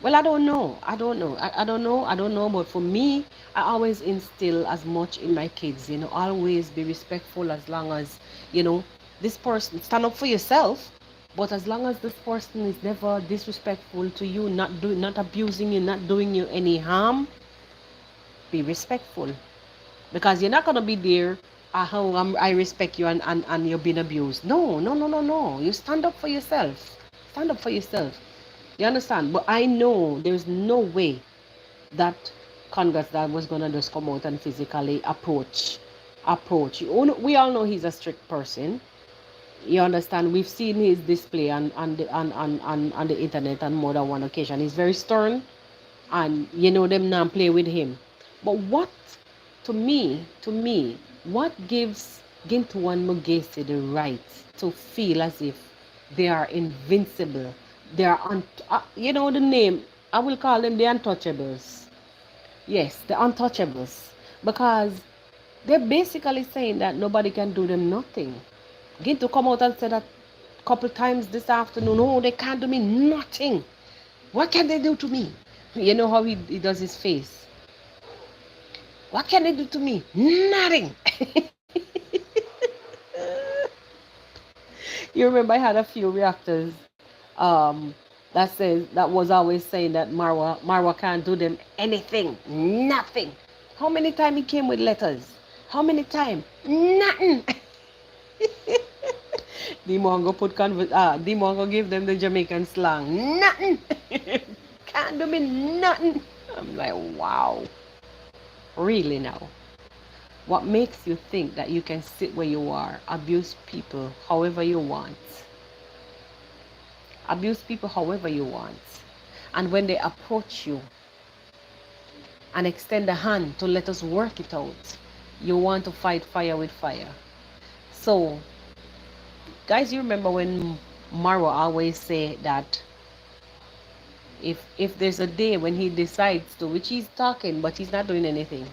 Well, I don't know. I don't know. I don't know. I don't know. But for me, I always instill as much in my kids, always be respectful as long as, this person, stand up for yourself. But as long as this person is never disrespectful to you, not abusing you, not doing you any harm, be respectful. Because you're not going to be there, I respect you and you're being abused. No, no, no, no, no. You stand up for yourself. Stand up for yourself. You understand? But I know there's no way that Congress that was gonna just come out and physically approach. We all know he's a strict person. You understand? We've seen his display on the internet on more than one occasion. He's very stern, and them not play with him. But what to me, what gives Gintu and Mugese the right to feel as if they are invincible? They are, the name, I will call them the untouchables. Yes, the untouchables. Because they're basically saying that nobody can do them nothing. Gintu come out and said that a couple times this afternoon, oh, they can't do me nothing. What can they do to me? You know how he does his face. What can they do to me? Nothing. You remember I had a few reactors that was always saying that Marwa can't do them anything, nothing. How many times he came with letters? How many times? Nothing. Demongo give them the Jamaican slang. Nothing. Can't do me nothing. I'm like, wow. Really now? What makes you think that you can sit where you are, abuse people however you want? Abuse people however you want. And when they approach you and extend a hand to let us work it out, you want to fight fire with fire. So, guys, you remember when Marwa always say that if there's a day when he decides to, which he's talking, but he's not doing anything.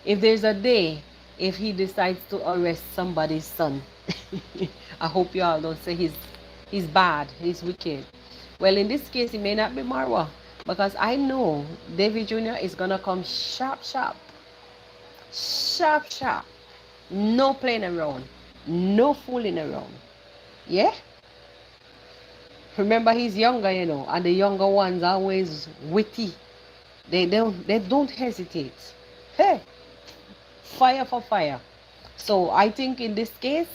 If there's a day, if he decides to arrest somebody's son, I hope you all don't say he's bad, he's wicked. Well, in this case, it may not be Marwa, because I know David Jr. is going to come sharp, sharp. Sharp, sharp. No playing around. No fooling around. Yeah? Remember, he's younger, and the younger ones are always witty. They don't hesitate. Hey, fire for fire. So I think in this case,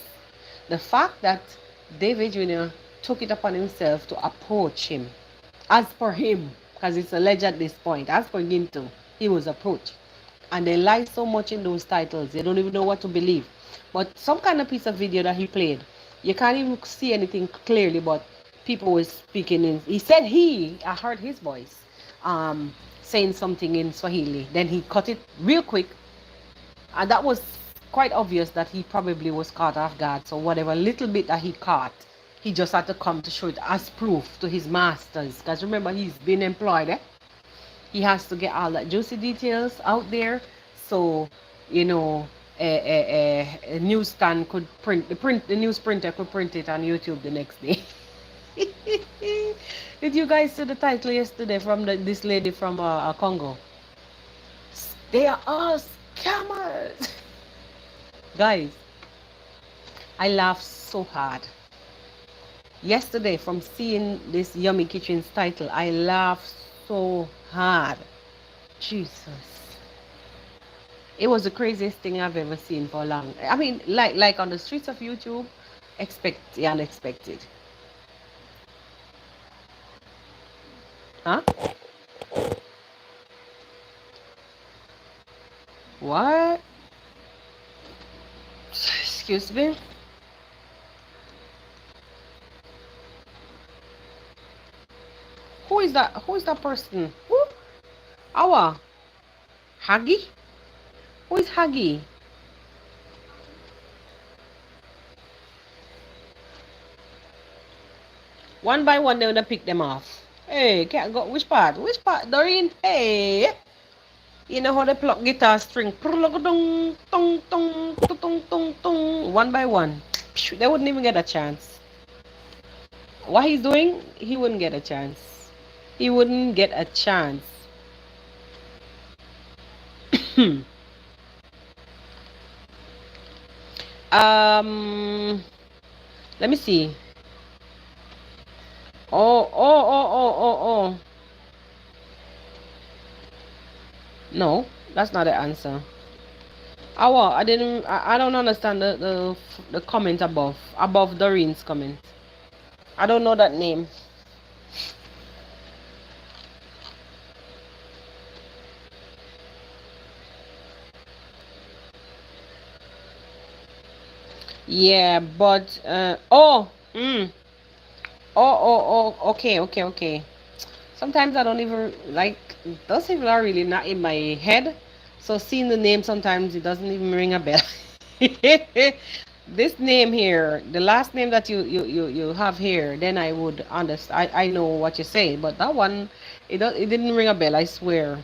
the fact that David Jr. took it upon himself to approach him, as per him, because it's alleged at this point, as per Gintu, he was approached. And they lie so much in those titles, they don't even know what to believe. But some kind of piece of video that he played, you can't even see anything clearly, but people were speaking in, he said I heard his voice, saying something in Swahili. Then he cut it real quick, and that was quite obvious that he probably was caught off guard. So whatever little bit that he caught, he just had to come to show it as proof to his masters. Because remember, he's been employed, eh? He has to get all that juicy details out there. So, a newsstand could the news printer could print it on YouTube the next day. Did you guys see the title yesterday from this lady from Congo? They are all scammers. Guys, I laughed so hard. Yesterday, from seeing this Yummy Kitchen's title, I laughed so hard. Jesus. It was the craziest thing I've ever seen for long. I mean, like on the streets of YouTube, expect the unexpected. Huh? What? Excuse me? Who is that? Who is that person? Who? Awa? Hagi? Who is Hagi? One by one, they're gonna pick them off. Hey, can't go. Which part? Which part? Doreen? Hey. You know how they pluck guitar string? One by one. They wouldn't even get a chance. What he's doing, he wouldn't get a chance. He wouldn't get a chance. um, let me see. Oh. No, that's not the answer. Oh, well, I don't understand the comment above Doreen's comment. I don't know that name. Yeah, but okay. Sometimes I don't even like those people are really not in my head. So seeing the name sometimes it doesn't even ring a bell. This name here, the last name that you have here, then I would understand. I know what you say, but that one, it didn't ring a bell. I swear.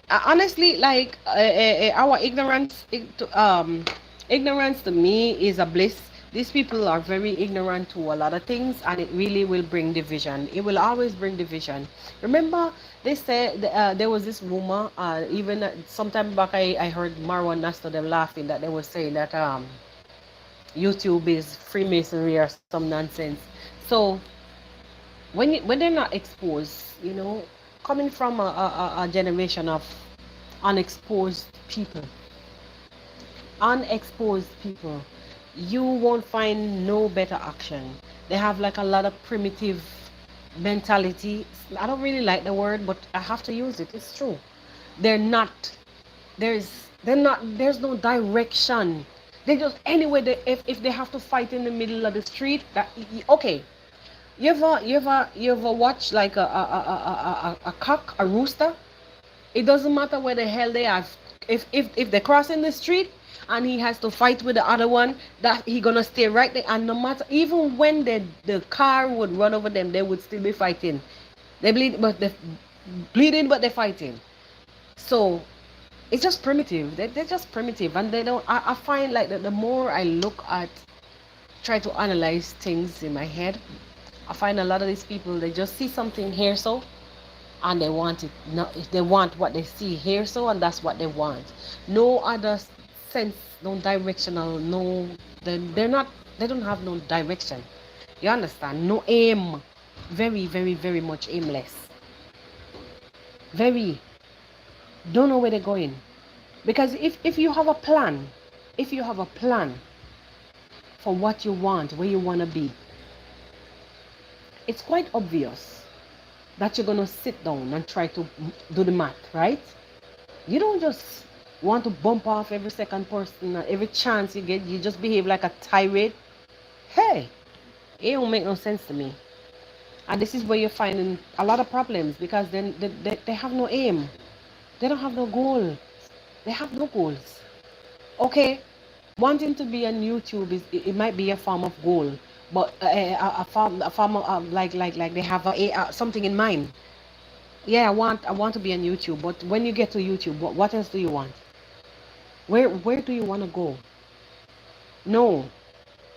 Honestly, like our ignorance to me is a bliss. These people are very ignorant to a lot of things, and it really will bring division. It will always bring division. Remember, they said there was this rumor. Even sometime back, I heard Marwan Nasta them laughing that they were saying that YouTube is Freemasonry or some nonsense. So when they're not exposed, coming from a generation of unexposed people, you won't find no better action. They have like a lot of primitive mentality. I don't really like the word, but I have to use it. It's true. They're not. There's no direction. They just anyway. If they have to fight in the middle of the street, okay. You ever watch like a cock, a rooster? It doesn't matter where the hell they are. If they're crossing the street and he has to fight with the other one, that he gonna stay right there. And no matter, even when the car would run over them, they would still be fighting. They bleed, but they're bleeding, but they're fighting. So it's just primitive. They're just primitive, and they don't. I find like the more I look at, try to analyze things in my head, I find a lot of these people they just see something here so and they want it. Not they want what they see here so and that's what they want. No other sense, no directional, no they're not they don't have no direction. You understand? No aim. Very much aimless. Very don't know where they're going. Because if you have a plan, if you have a plan for what you want, where you want to be, it's quite obvious that you're going to sit down and try to do the math, right? You don't just want to bump off every second person, every chance you get, you just behave like a tirade. Hey, it don't make no sense to me. And this is where you're finding a lot of problems because then they have no aim. They don't have no goal. They have no goals. Okay, wanting to be on YouTube it might be a form of goal, but a form of like they have something in mind. Yeah, I want to be on YouTube, but when you get to YouTube, what else do you want? Where do you want to go? No,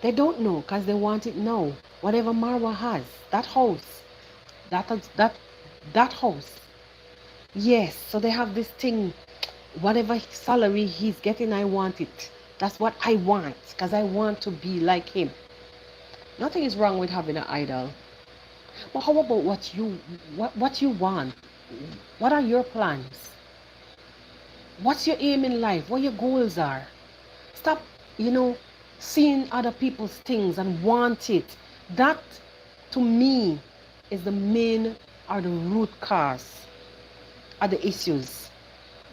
they don't know because they want it now. Whatever Marwa has, that house, that that that house. Yes, so they have this thing. Whatever salary he's getting, I want it. That's what I want because I want to be like him. Nothing is wrong with having an idol. But how about what you want? What are your plans? What's your aim in life? What your goals are? Stop, seeing other people's things and want it. That to me is the main or the root cause of the issues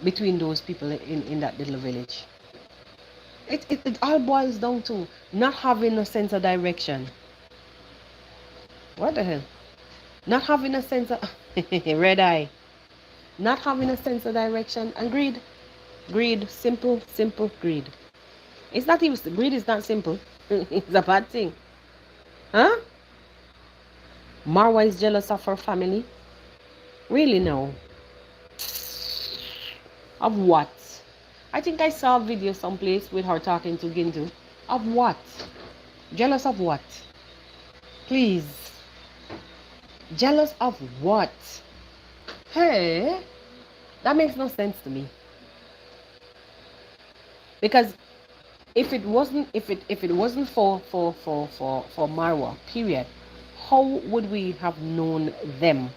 between those people in that little village. It all boils down to not having a sense of direction. What the hell? Not having a sense of red eye. Not having a sense of direction and greed. Greed, simple greed. It's not even greed is not simple. It's a bad thing. Huh? Marwa is jealous of her family. Really no. Of what? I think I saw a video someplace with her talking to Gintu. Of what? Jealous of what? Please. Jealous of what? Hey, that makes no sense to me. Because if it wasn't for Marwa, period, how would we have known them?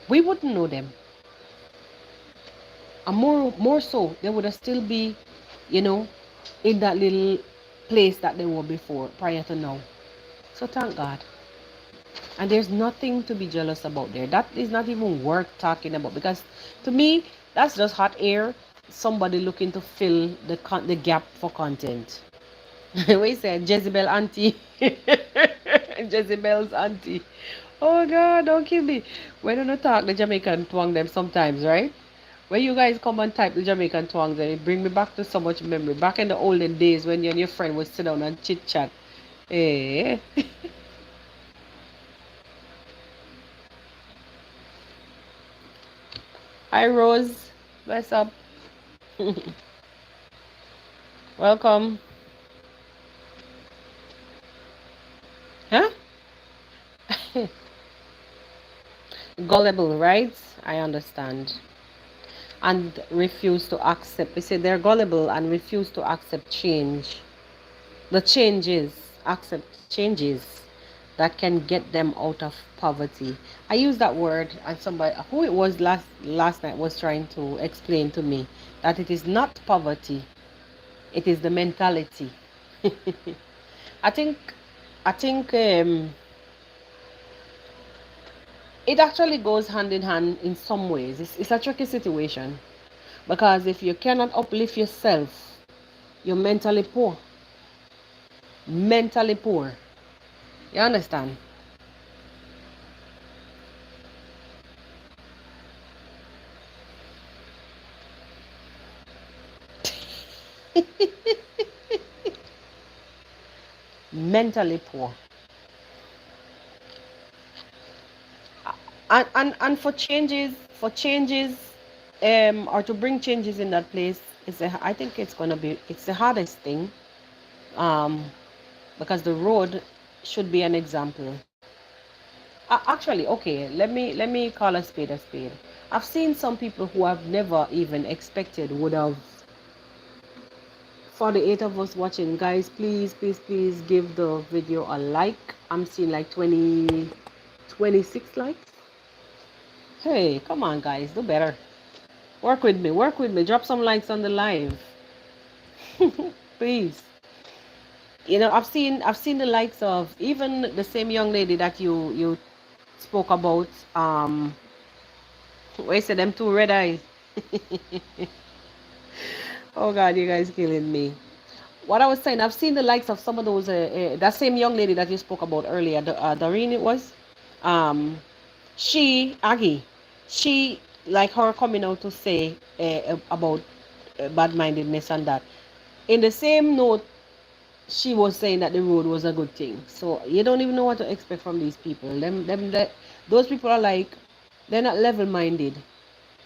We wouldn't know them. And more so, they would have still be, you know, in that little place that they were before, prior to now. So thank God. And there's nothing to be jealous about there. That is not even worth talking about, because to me, that's just hot air. Somebody looking to fill the gap for content. We said Jezebel auntie. Jezebel's auntie. Oh God, don't kill me. When you talk the Jamaican twang them sometimes, right? When you guys come and type the Jamaican twangs, and it bring me back to so much memory. Back in the olden days when you and your friend would sit down and chit chat. Eh. Hi Rose. What's up? Welcome. Huh? Gullible, right? I understand. And refuse to accept. They say they're gullible and refuse to accept change. The changes, accept changes that can get them out of poverty. I use that word, and somebody who it was last night was trying to explain to me that it is not poverty, it is the mentality. I think it actually goes hand in hand in some ways. It's a tricky situation, because if you cannot uplift yourself, you're mentally poor. Mentally poor. You understand? Mentally poor. And for changes, or to bring changes in that place, I think it's the hardest thing, um because the road should be an example. Actually, okay, let me call a spade a spade. I've seen some people who I've never even expected would have. For the 8 of us watching, guys, please give the video a like. I'm seeing like 26 likes. Hey, come on, guys, do better. Work with me. Drop some likes on the live. Please. I've seen the likes of even the same young lady that you spoke about. Where you said them two red eyes. Oh God, you guys killing me. What I was saying, I've seen the likes of some of those. That same young lady that you spoke about earlier, Doreen, it was. Um, Aggie, she, like her coming out to say about bad-mindedness and that. In the same note, she was saying that the road was a good thing. So you don't even know what to expect from these people. Those people are like, they're not level-minded.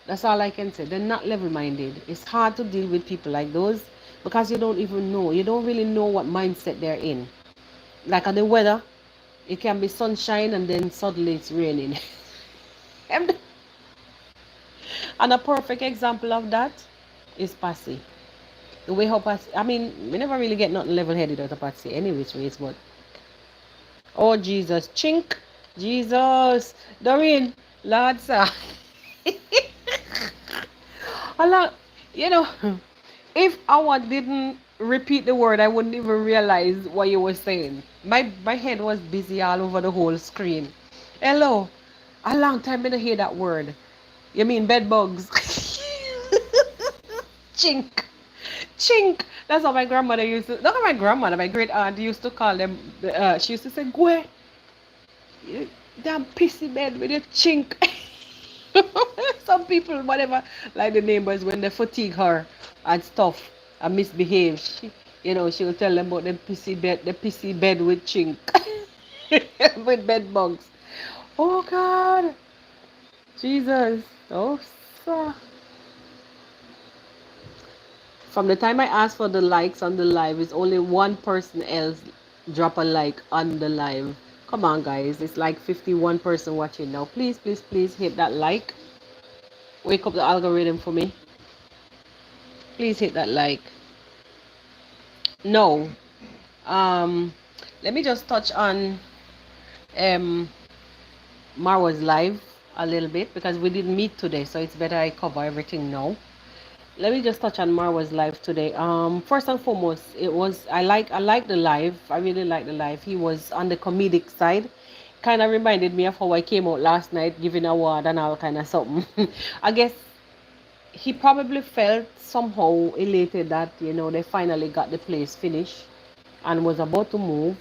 That's all I can say. They're not level-minded. It's hard to deal with people like those, because you don't even know. You don't really know what mindset they're in. Like on the weather, it can be sunshine and then suddenly it's raining. And a perfect example of that is Passy. The way how Passy, I mean, we never really get nothing level-headed out of Passy any which ways, but oh Jesus, chink, Jesus, Doreen, Lord sir. Allah, you know, if I didn't repeat the word, I wouldn't even realize what you were saying. My head was busy all over the whole screen. Hello, a long time I didn't hear that word. You mean bed bugs? Chink. Chink. That's what my grandmother used to. Not my grandmother, my great aunt used to call them. She used to say, "Gwe, you damn pissy bed with your chink." Some people, whatever, like the neighbors, when they fatigue her and stuff and misbehave, she'll tell them about the pissy bed with chink, with bed bugs. Oh God, Jesus. Oh, sir. From the time I asked for the likes on the live, it's only one person else drop a like on the live. Come on, guys. It's like 51% watching now. Please, please, please hit that like. Wake up the algorithm for me. Please hit that like. No. Um, Let me just touch on um Marwa's live a little bit because we didn't meet today, so it's better I cover everything now. Let me just touch on Marwa's live today. First and foremost, I like the live. I really like the live. He was on the comedic side. Kind of reminded me of how I came out last night giving award and all kind of something. I guess he probably felt somehow elated that they finally got the place finished and was about to move,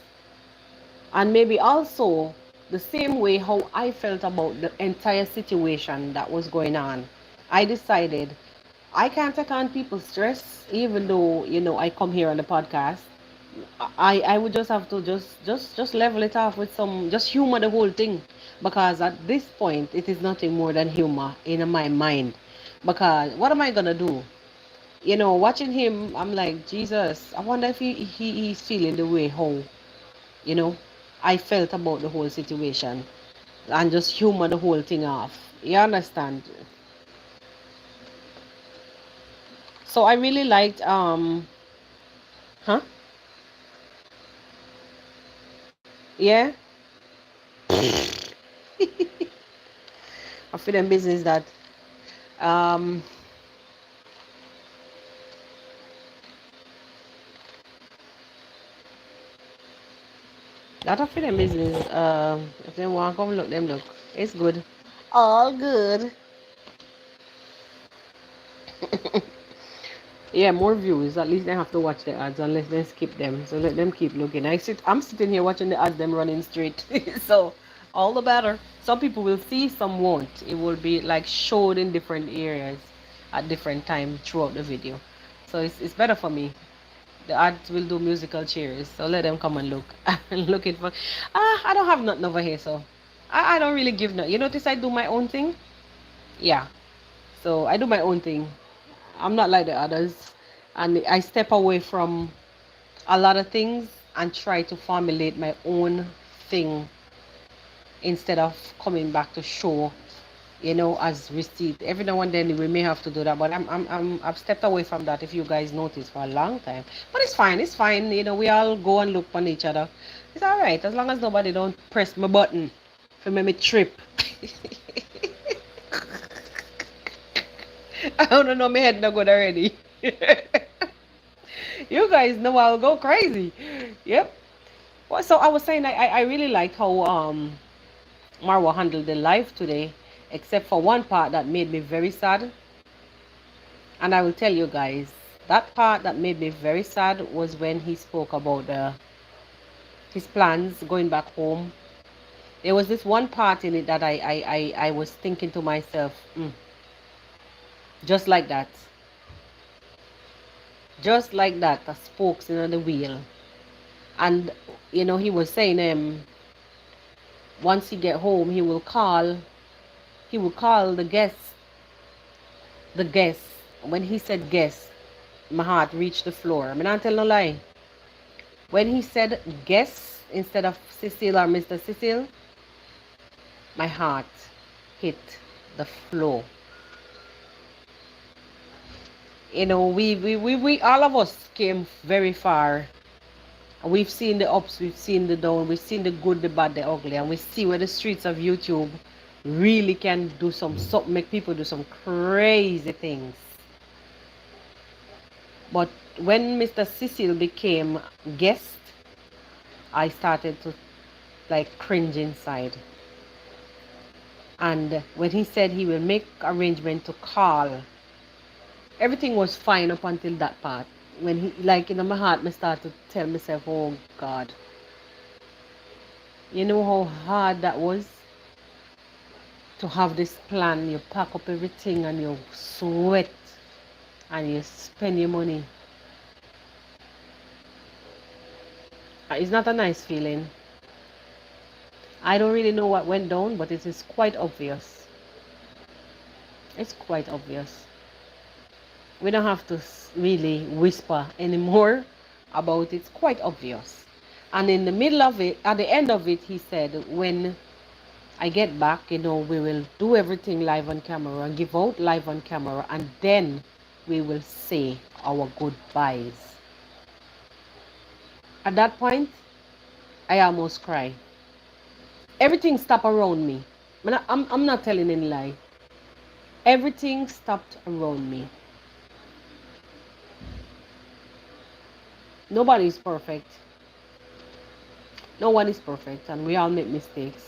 and maybe also the same way how I felt about the entire situation that was going on. I decided I can't take on people's stress, even though I come here on the podcast. I would just have to just level it off with some, just humor the whole thing, because at this point it is nothing more than humor in my mind. Because what am I gonna do? Watching him, I'm like, Jesus, I wonder if he's feeling the way how you know I felt about the whole situation, and just humor the whole thing off. You understand? So I really liked huh? Yeah. I feel them business that um that I feel them business. If they want come look, them look. It's good. All good. Yeah, more views. At least they have to watch the ads unless they skip them. So let them keep looking. I'm sitting here watching the ads, them running straight. So all the better. Some people will see, some won't. It will be like showed in different areas at different time throughout the video. So it's better for me. The ads will do musical chairs. So let them come and look. Looking for I don't have nothing over here, so I don't really give no. You notice I do my own thing? Yeah. So I do my own thing. I'm not like the others, and I step away from a lot of things and try to formulate my own thing instead of coming back to show, as receipt. Every now and then we may have to do that, but I've stepped away from that. If you guys notice, for a long time, but it's fine. It's fine. We all go and look on each other. It's all right as long as nobody don't press my button for me trip. I don't know, my head not good already. You guys know I'll go crazy. Yep. Well, so I was saying I really liked how Marwa handled the live today, except for one part that made me very sad. And I will tell you guys, that part that made me very sad was when he spoke about his plans going back home. There was this one part in it that I was thinking to myself, just like that. Just like that, the spokes in the wheel. And he was saying once he get home he will call the guests. When he said guests, my heart reached the floor. I mean, I tell no lie. When he said guests instead of Cecile or Mr. Cecile, my heart hit the floor. We all of us came very far. We've seen the ups, we've seen the down, we've seen the good, the bad, the ugly, and we see where the streets of YouTube really can do something, make people do some crazy things. But when Mr. Cecil became guest, I started to like cringe inside. And when he said he will make arrangement to call, everything was fine up until that part. When he, like, in my heart, I started to tell myself, oh God, you know how hard that was to have this plan. You pack up everything and you sweat and you spend your money. It's not a nice feeling. I don't really know what went down, but it is quite obvious. It's quite obvious. We don't have to really whisper anymore about it. It's quite obvious. And in the middle of it, at the end of it, he said, when I get back, we will do everything live on camera and give out live on camera, and then we will say our goodbyes. At that point, I almost cried. Everything stopped around me. I'm not telling any lie. Everything stopped around me. Nobody is perfect. No one is perfect, and we all make mistakes.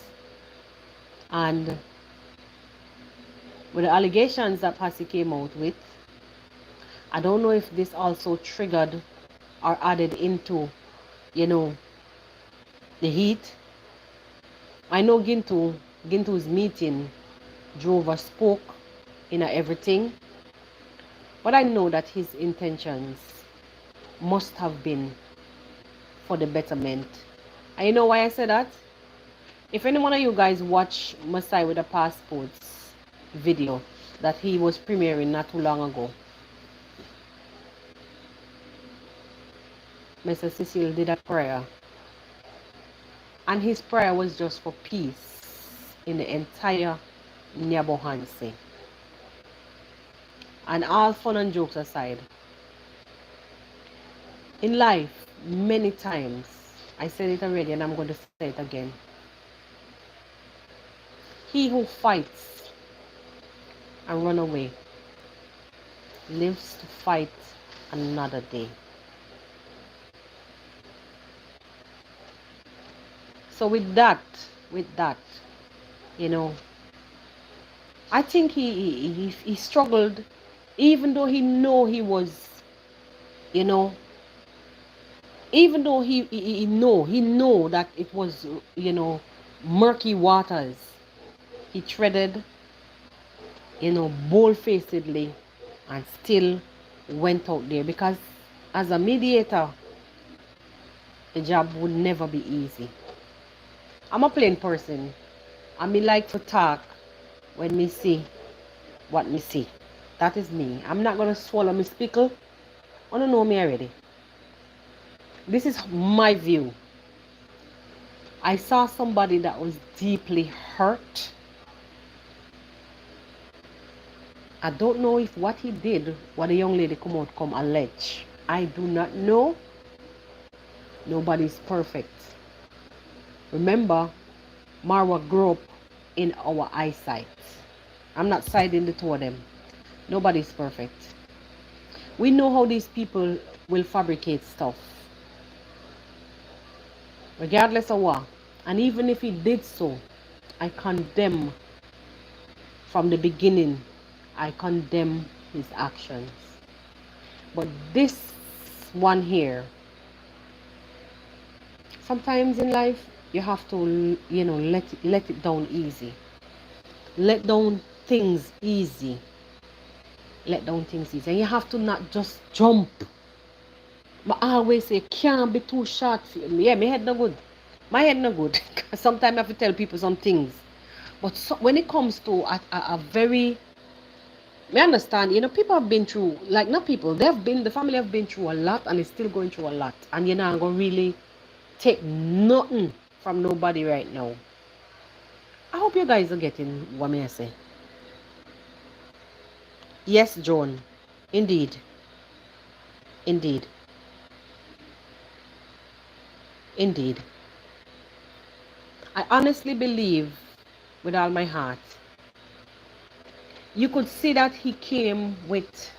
And with the allegations that Passy came out with, I don't know if this also triggered or added into, the heat. I know Gintu's meeting drove or spoke in everything, but I know that his intentions must have been for the betterment. And you know why I say that? If any one of you guys watch Masai with the Passports video that he was premiering not too long ago, Mr. Cecile did a prayer, and his prayer was just for peace in the entire Nyabohanse. And all fun and jokes aside, in life, many times, I said it already and I'm going to say it again, he who fights and run away lives to fight another day. So with that, I think he struggled, even though he know he was, even though he know that it was, murky waters. He treaded, bold-facedly, and still went out there, because as a mediator, the job would never be easy. I'm a plain person. I like to talk when me see what me see. That is me. I'm not going to swallow my pickle. I don't know me already. This is my view. I saw somebody that was deeply hurt. I don't know if what he did, what the young lady come allege. I do not know. Nobody's perfect. Remember, Marwa grew up in our eyesight. I'm not siding the two of them. Nobody's perfect. We know how these people will fabricate stuff, regardless of what. And even if he did so, I condemn from the beginning. I condemn his actions. But this one here, sometimes in life, you have to, let it down easy. Let down things easy. Let down things easy. And you have to not just jump. But I always say, can't be too short. Yeah, my head no good. My head no good. Sometimes I have to tell people some things. But when it comes to a very, I understand, people have been through, like not people, the family have been through a lot and is still going through a lot. And I'm going to really take nothing from nobody right now. I hope you guys are getting what I say. Yes, John. Indeed. Indeed. Indeed. I honestly believe with all my heart, you could see that he came with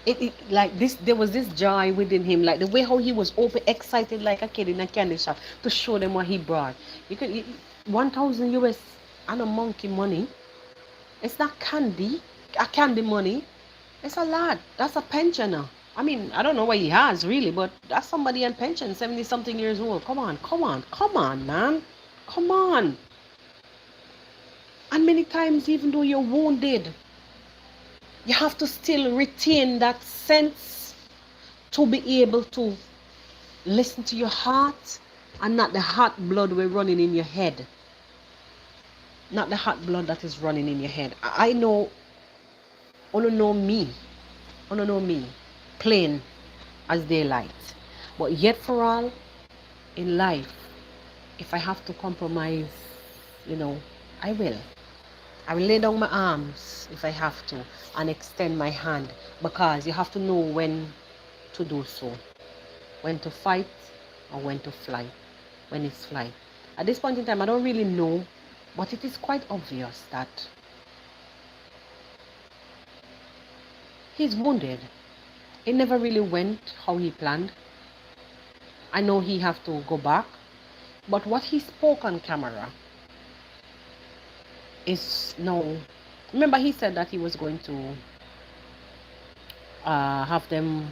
it like this. There was this joy within him, like the way how he was open, excited like a kid in a candy shop to show them what he brought. You could 1,000 US and a monkey money. It's not candy, a candy money. It's a lot. That's a pensioner. I mean, I don't know what he has really, but that's somebody on pension, 70-something years old. Come on, man. Come on. And many times, even though you're wounded, you have to still retain that sense to be able to listen to your heart and not the hot blood we're running in your head. Not the hot blood that is running in your head. I know, know me, plain as daylight. But yet for all, in life, if I have to compromise, you know, I will. I will lay down my arms if I have to and extend my hand, because you have to know when to do so, when to fight or when to fly, when it's fly. At this point in time, I don't really know, but it is quite obvious that he's wounded. It never really went how he planned. I know he have to go back, but what he spoke on camera is no. Remember, he said that he was going to have them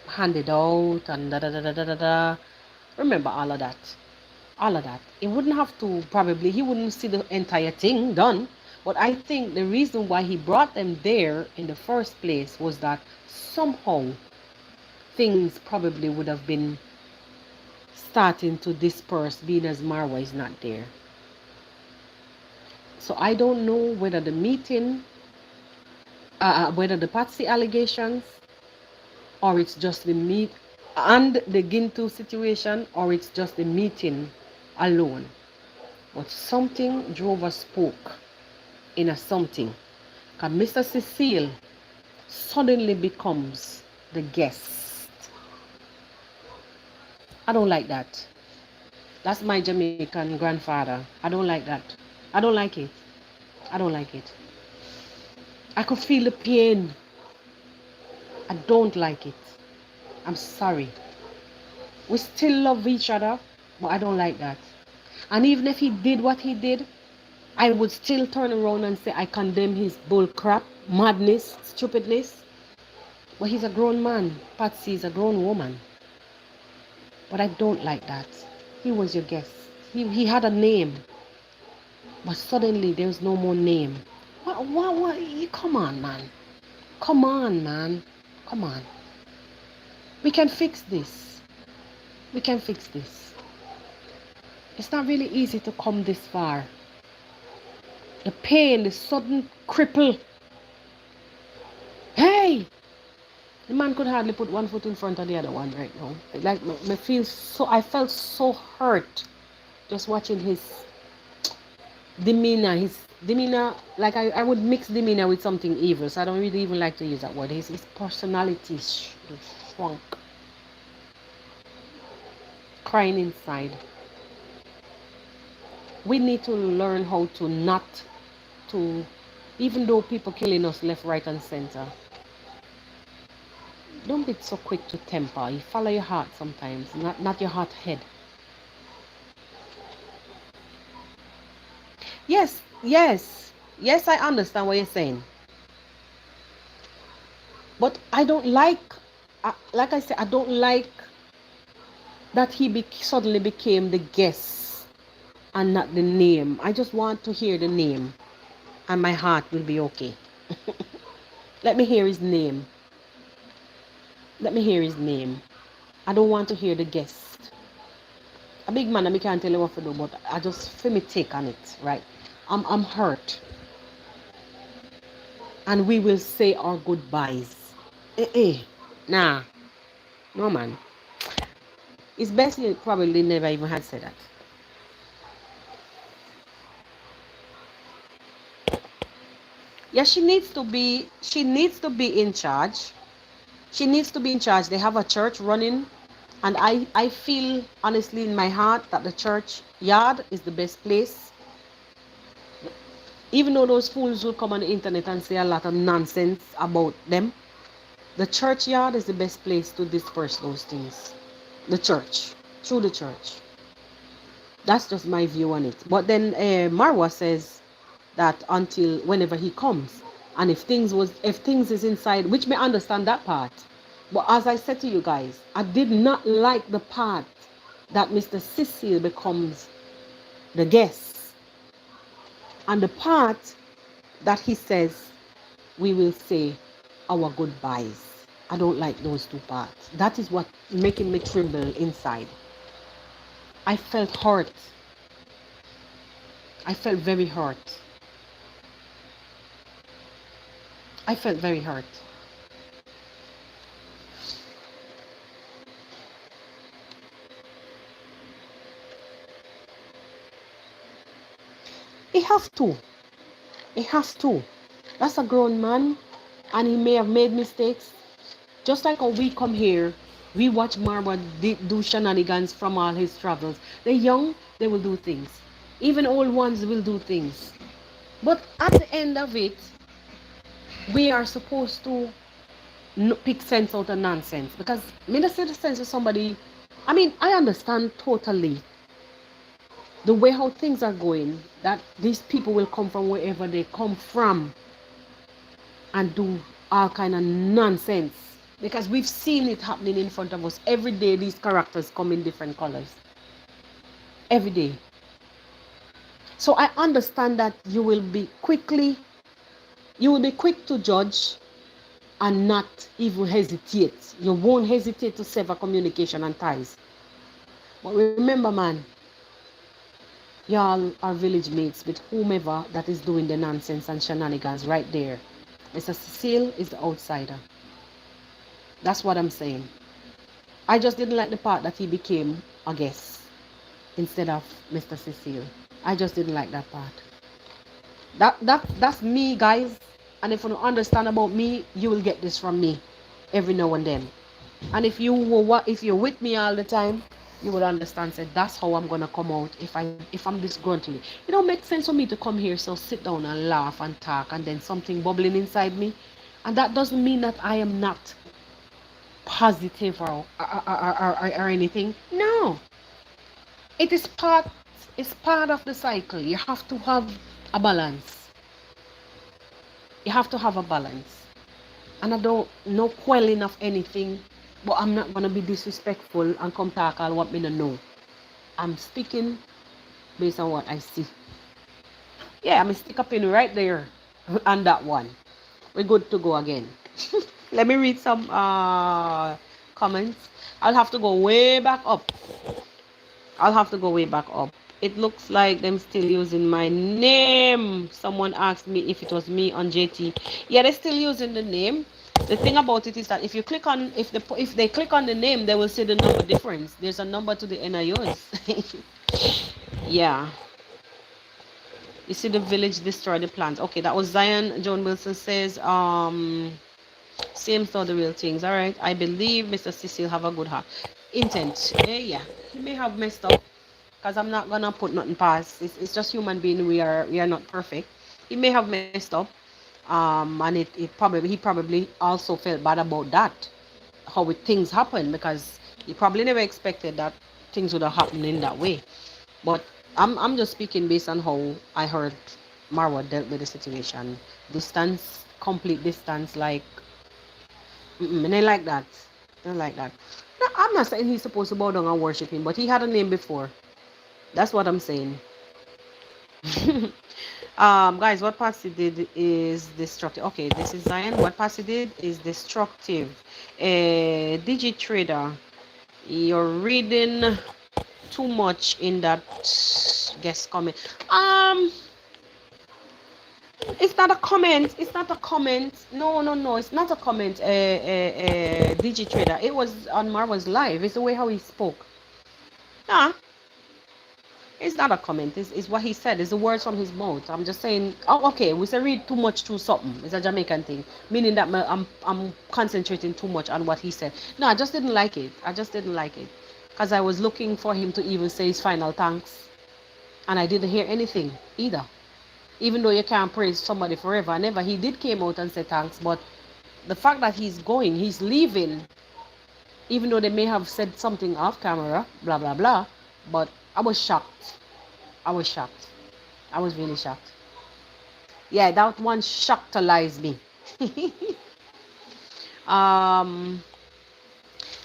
handed out and da da da da da da da. Remember all of that. All of that. He wouldn't have to, probably, he wouldn't see the entire thing done. But I think the reason why he brought them there in the first place was that somehow things probably would have been starting to disperse, being as Marwa is not there. So I don't know whether the meeting, whether the Patsy allegations, or it's just the meet and the Gintu situation, or it's just the meeting alone. But something drove a spoke in a something. Because Mr. Cecile suddenly becomes the guest. I don't like that. That's my Jamaican grandfather. I don't like that. I don't like it. I don't like it. I could feel the pain. I don't like it. I'm sorry. We still love each other, but I don't like that. And even if he did what he did, I would still turn around and say I condemn his bull crap, madness, stupidness. But he's a grown man. Patsy is a grown woman. But I don't like that. He was your guest. He had a name. But suddenly there's no more name. What? Come on, man. Come on, man. Come on. We can fix this. We can fix this. It's not really easy to come this far. The pain, the sudden cripple. Hey! The man could hardly put one foot in front of the other one right now. Like, I felt so hurt just watching his demeanor, like I would mix demeanor with something evil, so I don't really even like to use that word. His personality shrunk. Crying inside. We need to learn how to not to, even though people killing us left, right and center, don't be so quick to temper. You follow your heart sometimes, not your heart head. Yes, I understand what you're saying. But I don't like I said, I don't like that he suddenly became the guest and not the name. I just want to hear the name and my heart will be okay. Let me hear his name. Let me hear his name. I don't want to hear the guest. A big man, I can't tell you what to do, but I just feel me take on it, right? I'm hurt. And we will say our goodbyes. Nah. No, man. It's best you probably never even had said that. Yeah, she needs to be in charge. She needs to be in charge. They have a church running, and I feel honestly in my heart that the church yard is the best place. Even though those fools will come on the internet and say a lot of nonsense about them, the churchyard is the best place to disperse those things. The church, through the church. That's just my view on it. But then Marwa says that until whenever he comes, and if things is inside, which may understand that part. But as I said to you guys, I did not like the part that Mr. Cecile becomes the guest, and the part that he says we will say our goodbyes. I don't like those two parts. That is what making me tremble inside. I felt hurt. I felt very hurt. I felt very hurt. He have to. He has to. That's a grown man, and he may have made mistakes. Just like how we come here, we watch Marwa do shenanigans from all his travels. They're young, they will do things. Even old ones will do things. But at the end of it, we are supposed to pick sense out of nonsense. Because me not say the sense of somebody. I mean, I understand totally the way how things are going. That these people will come from wherever they come from and do all kind of nonsense. Because we've seen it happening in front of us. Every day these characters come in different colors. Every day. So I understand that you will be quick to judge and not even hesitate. You won't hesitate to sever communication and ties. But remember, man, y'all are village mates with whomever that is doing the nonsense and shenanigans right there. Mr. Cecile is the outsider. That's what I'm saying. I just didn't like the part that he became a guest instead of Mr. Cecile. I just didn't like that part. That's me, guys. And if you don't understand about me, you will get this from me every now and then. And if you're with me all the time, you will understand. Say that's how I'm gonna come out if I'm disgruntled. It don't make sense for me to come here, so sit down and laugh and talk, and then something bubbling inside me, and that doesn't mean that I am not positive or anything. No, it is part. It's part of the cycle. You have to have a balance. You have to have a balance. And I don't no quelling of anything, but I'm not gonna be disrespectful and come talk all what me no know. I'm speaking based on what I see. Yeah, I'm stick up in right there on that one. We're good to go again. Let me read some comments. I'll have to go way back up. It looks like them still using my name. Someone asked me if it was me on JT. Yeah, they're still using the name. The thing about it is that if you click on if they click on the name, they will see the number difference. There's a number to the NIOs. Yeah. You see the village destroy the plants. Okay, that was Zion. John Wilson says, same thought the real things. All right. I believe Mr. Cecil have a good heart. Intent. Yeah. He may have messed up. Because I'm not gonna put nothing past. It's just human being. We are not perfect. He may have messed up. And he probably also felt bad about that. How things happen, because he probably never expected that things would have happened in that way. But I'm just speaking based on how I heard Marwa dealt with the situation. Distance, complete distance, like and I like that. No, I'm not saying he's supposed to bow down and worship him, but he had a name before. That's what I'm saying. Guys, what Patsy did is destructive. Okay, this is Zion. What Patsy did is destructive. DigiTrader, you're reading too much in that guest comment. It's not a comment. No, it's not a comment. DigiTrader, it was on Marwa's live. It's the way how he spoke. Nah, it's not a comment. It's what he said. It's the words from his mouth. I'm just saying. Oh, okay. We say read too much through something. It's a Jamaican thing, meaning that I'm concentrating too much on what he said. No, I just didn't like it. Because I was looking for him to even say his final thanks, and I didn't hear anything either. Even though you can't praise somebody forever and ever, he did came out and say thanks. But the fact that he's leaving, even though they may have said something off camera, blah blah blah, but I was shocked. I was really shocked. Yeah, that one shocked-alized me.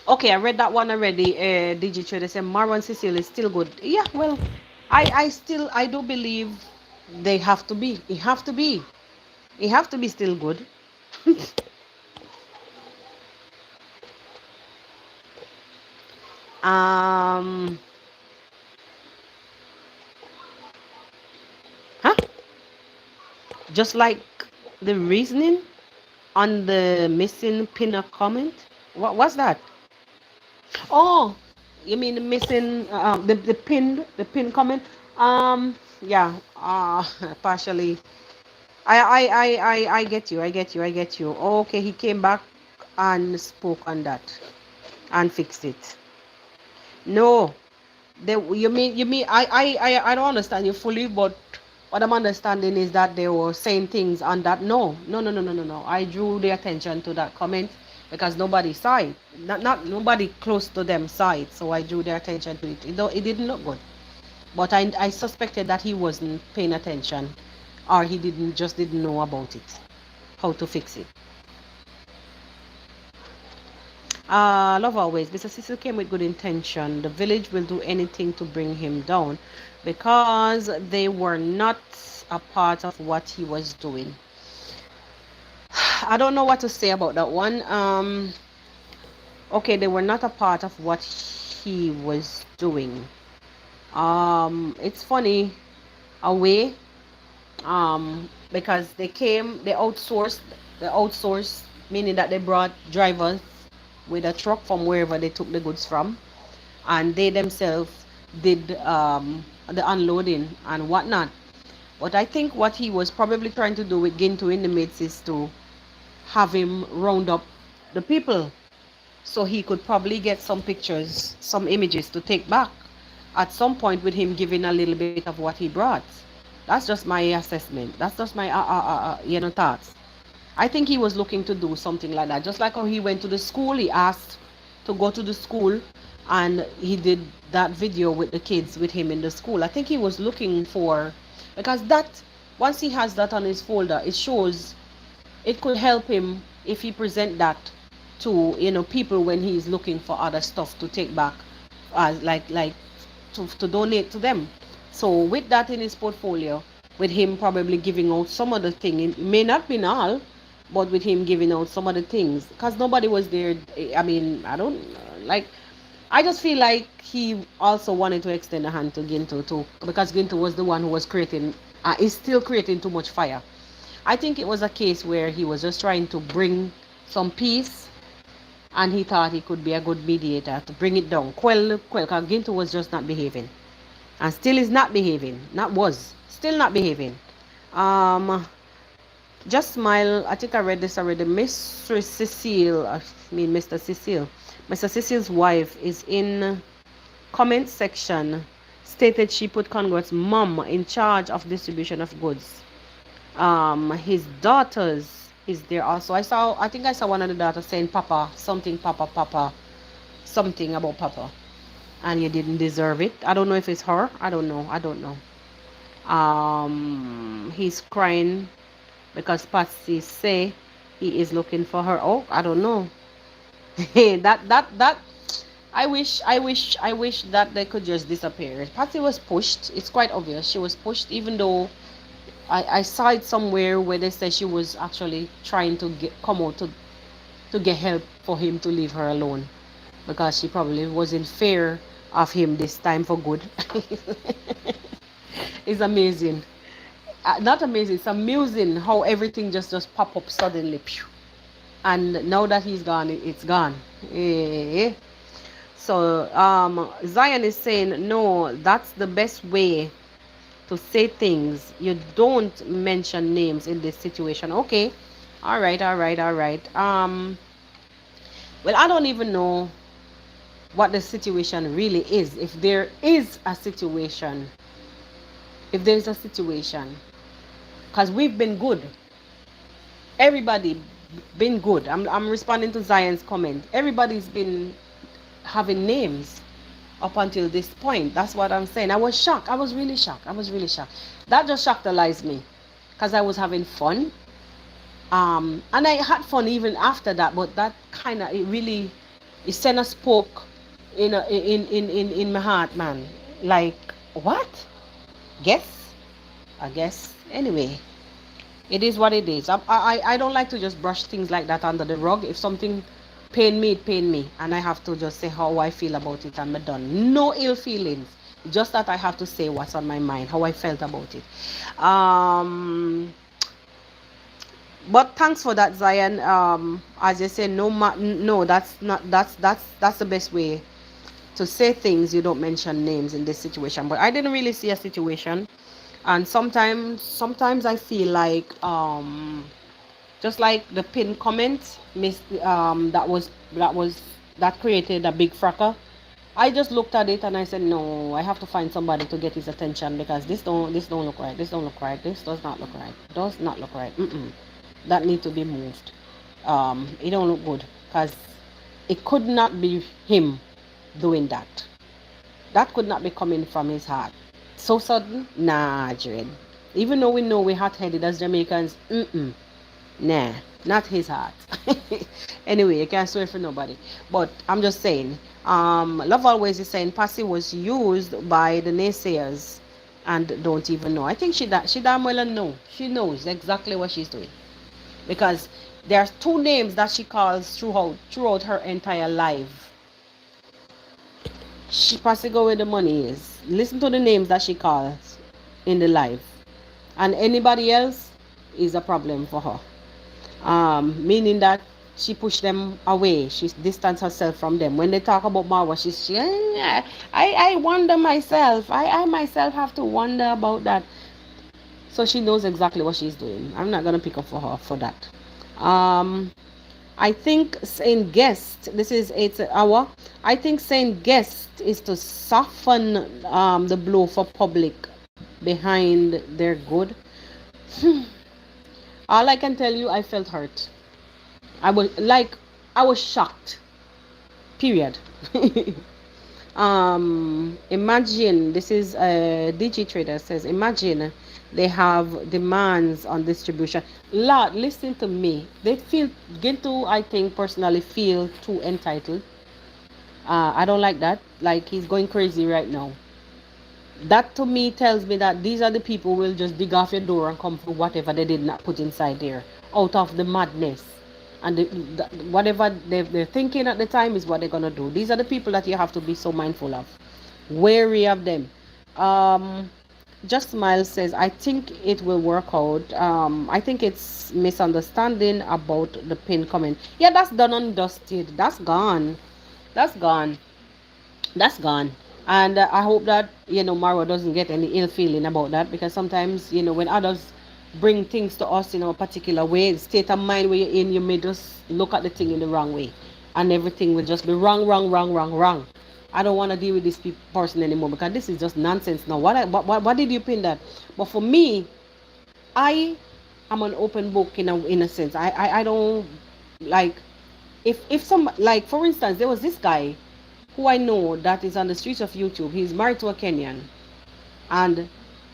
Okay, I read that one already. DigiTrader said Marwan Cecile is still good. Yeah, well, I do believe they have to be. It have to be still good. Just like the reasoning on the missing pinner comment. What was that? Oh, you mean the missing the pin comment? Yeah, partially. I get you. I get you. I get you. Okay, he came back and spoke on that and fixed it. No, you mean I don't understand you fully, but what I'm understanding is that they were saying things on that. No, no, no, no, no, no, no. I drew the attention to that comment because nobody saw it. Not nobody close to them saw it, so I drew their attention to it. It didn't look good. But I suspected that he wasn't paying attention, or he didn't know about it, how to fix it. Love always. Mr. Cecil came with good intention. The village will do anything to bring him down because they were not a part of what he was doing. I don't know what to say about that one. Okay, they were not a part of what he was doing. It's funny a way, because they outsourced, meaning that they brought drivers with a truck from wherever they took the goods from, and they themselves did the unloading and whatnot. But I think what he was probably trying to do with Gintu in the midst is to have him round up the people so he could probably get some pictures, some images to take back at some point with him giving a little bit of what he brought. That's just my assessment. That's just my thoughts. I think he was looking to do something like that. Just like how he went to the school, he asked to go to the school and he did that video with the kids with him in the school. I think he was looking for, because that, once he has that on his folder, it shows, it could help him if he present that to people when he's looking for other stuff to take back, like to donate to them. So with that in his portfolio, with him probably giving out some of the thing, it may not be all, but with him giving out some of the things, because nobody was there. I mean, I don't like. I just feel like he also wanted to extend a hand to Gintu too, because Gintu was the one who was creating, is still creating too much fire. I think it was a case where he was just trying to bring some peace, and he thought he could be a good mediator to bring it down. Because Gintu was just not behaving, and still is not behaving. Not was, still not behaving. Um, just smile. I think I read this already. Mistress Cecile, I mean Mr. Cecile. Mr. Cecile's wife is in comment section, stated she put Congress mom in charge of distribution of goods. His daughters is there also. I think I saw one of the daughters saying Papa, something Papa, Papa, something about Papa. And you didn't deserve it. I don't know if it's her. I don't know. He's crying because Patsy say he is looking for her. Oh, I don't know. that I wish that they could just disappear. Patsy was pushed. It's quite obvious she was pushed, even though I saw it somewhere where they said she was actually trying to come out to get help for him to leave her alone, because she probably was in fear of him this time for good. It's amazing. Not amazing, it's amusing how everything just pop up suddenly. And now that he's gone, it's gone. So Zion is saying, no, that's the best way to say things. You don't mention names in this situation. Okay. All right. Well, I don't even know what the situation really is. If there is a situation, because we've been good. Everybody been good. I'm responding to Zion's comment. Everybody's been having names up until this point. That's what I'm saying. I was shocked. I was really shocked. That just shocked me, because I was having fun. And I had fun even after that, but that kind of, it sent a spoke in my heart, man. Like, what? I guess. Anyway, it is what it is. I don't like to just brush things like that under the rug. If something pain me, it pain me, and I have to just say how I feel about it, and I'm done. No ill feelings, just that I have to say what's on my mind, how I felt about it. But thanks for that, Zion. As you say, no, that's the best way to say things. You don't mention names in this situation, but I didn't really see a situation And sometimes I feel like just like the pin comment that created a big fracas. I just looked at it and I said, no, I have to find somebody to get his attention because this don't look right. This don't look right. This does not look right. Does not look right. That need to be moved. It don't look good because it could not be him doing that. That could not be coming from his heart. So sudden, nah, Jared. Even though we know we're hot-headed as Jamaicans, nah, not his heart. Anyway, you can't swear for nobody. But I'm just saying, Love Always is saying Passy was used by the naysayers and don't even know. I think she damn well know. She knows exactly what she's doing. Because there's two names that she calls throughout her entire life. She Passy go where the money is. Listen to the names that she calls in the life. And anybody else is a problem for her. Meaning that she pushed them away. She distanced herself from them. When they talk about Marwa, I wonder myself. I myself have to wonder about that. So she knows exactly what she's doing. I'm not gonna pick up for her for that. I think saying guest, this is 8 hour. I think saying guest is to soften the blow for public behind their good. All I can tell you, I felt hurt. I was shocked. Period. Imagine, this is DG Trader says, imagine they have demands on distribution. Lord, listen to me. They feel, Gintu, I think, personally feel too entitled. I don't like that. Like, he's going crazy right now. That to me tells me that these are the people who will just dig off your door and come for whatever they did not put inside there out of the madness. And whatever they're thinking at the time is what they're going to do. These are the people that you have to be so mindful of. Wary of them. Just Smile says, I think it will work out. I think it's misunderstanding about the pin comment. Yeah, that's done and dusted. That's gone. That's gone. That's gone. And I hope that, Marwa doesn't get any ill feeling about that, because sometimes, when others bring things to us in a particular way, state of mind where you're in, you may just look at the thing in the wrong way. And everything will just be wrong, wrong, wrong, wrong, wrong. I don't want to deal with this person anymore, because this is just nonsense now. What did you pin that? But for me, I am an open book in a sense. I don't, like, if some, like, for instance, there was this guy who I know that is on the streets of YouTube. He's married to a Kenyan. And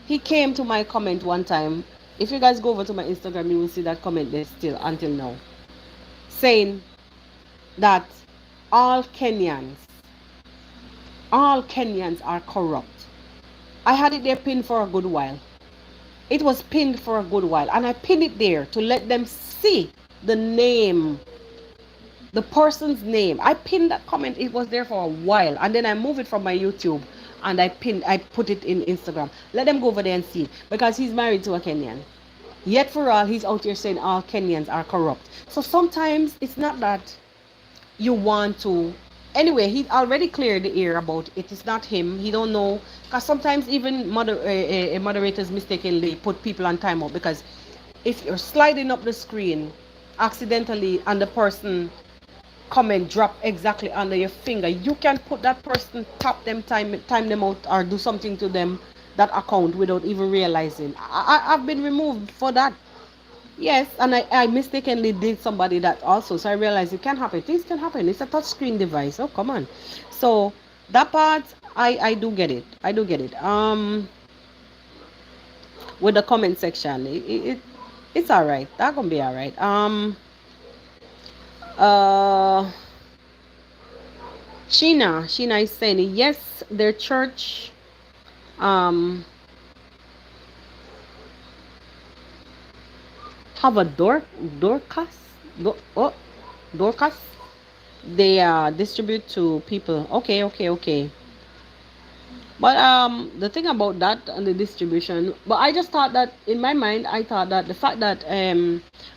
he came to my comment one time. If you guys go over to my Instagram, you will see that comment there still until now. Saying that all Kenyans are corrupt. I had it there pinned for a good while. It was pinned for a good while. And I pinned it there to let them see the name, the person's name. I pinned that comment. It was there for a while, and then I moved it from my YouTube and I put it in Instagram. Let them go over there and see it, because he's married to a Kenyan. Yet for all, he's out here saying all Kenyans are corrupt. So sometimes it's not that you want to. Anyway, he already cleared the air about it. It's not him. He don't know, because sometimes even moderators mistakenly put people on timeout, because if you're sliding up the screen accidentally and the person comment drop exactly under your finger, you can put that person, tap them, time them out, or do something to them, that account, without even realizing. I've been removed for that. Yes, and I mistakenly did somebody that also, so I realized it can happen. Things can happen. It's a touch screen device. Oh, come on. So that part, I do get it. I do get it. With the comment section, it's all right. That gonna be all right. Sheena is saying, yes, their church have a Dorcas. They distribute to people. Okay. But the thing about that and the distribution, but I just thought that, in my mind, I thought that the fact that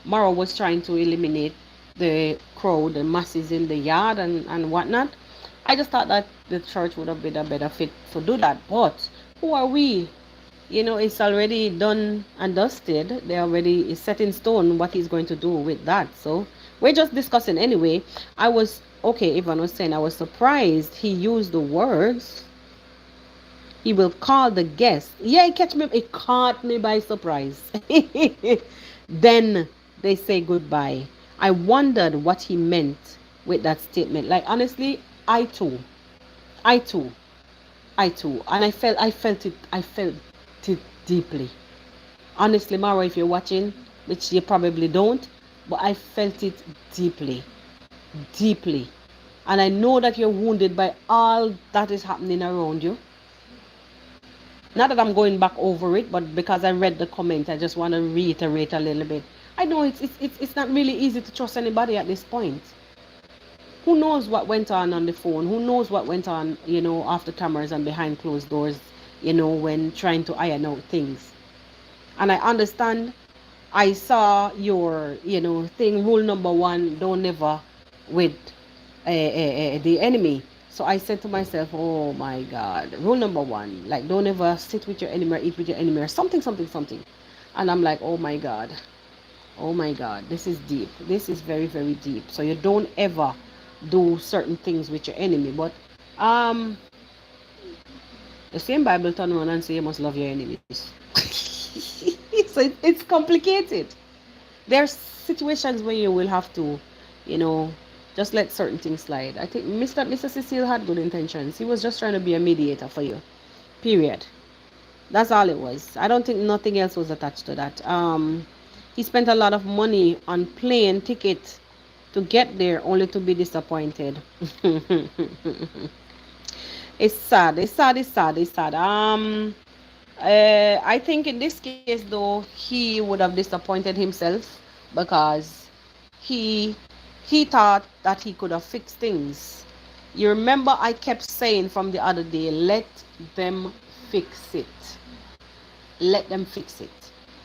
Mara was trying to eliminate the crowd, the masses in the yard and whatnot, I just thought that the church would have been a better fit to do that. But who are we You know, it's already done and dusted. They already is set in stone what he's going to do with that. So we're just discussing anyway. I was okay. Ivan was saying I was surprised he used the words. He will call the guest. Yeah, it caught me by surprise. Then they say goodbye. I wondered what he meant with that statement. Like honestly, I too. I too. I too. And I felt it deeply. Honestly, Mara, if you're watching, which you probably don't, but I felt it deeply. Deeply. And I know that you're wounded by all that is happening around you. Not that I'm going back over it, but because I read the comment, I just want to reiterate a little bit. I know it's not really easy to trust anybody at this point. Who knows what went on the phone? Who knows what went on, off the cameras and behind closed doors, when trying to iron out things. And I understand. I saw your, thing, rule number 1, don't never with the enemy. So I said to myself, oh my God, rule number 1, like don't ever sit with your enemy or eat with your enemy or something, something, something. And I'm like, oh my God, this is deep. This is very, very deep. So you don't ever do certain things with your enemy. But the same Bible turn around and say you must love your enemies. So it's complicated. There are situations where you will have to, just let certain things slide. I think Mr. Cecile had good intentions. He was just trying to be a mediator for you. Period. That's all it was. I don't think nothing else was attached to that. He spent a lot of money on plane ticket to get there only to be disappointed. It's sad. It's sad. It's sad. It's sad. I think in this case, though, he would have disappointed himself because he he thought that he could have fixed things. You remember I kept saying from the other day, let them fix it. Let them fix it.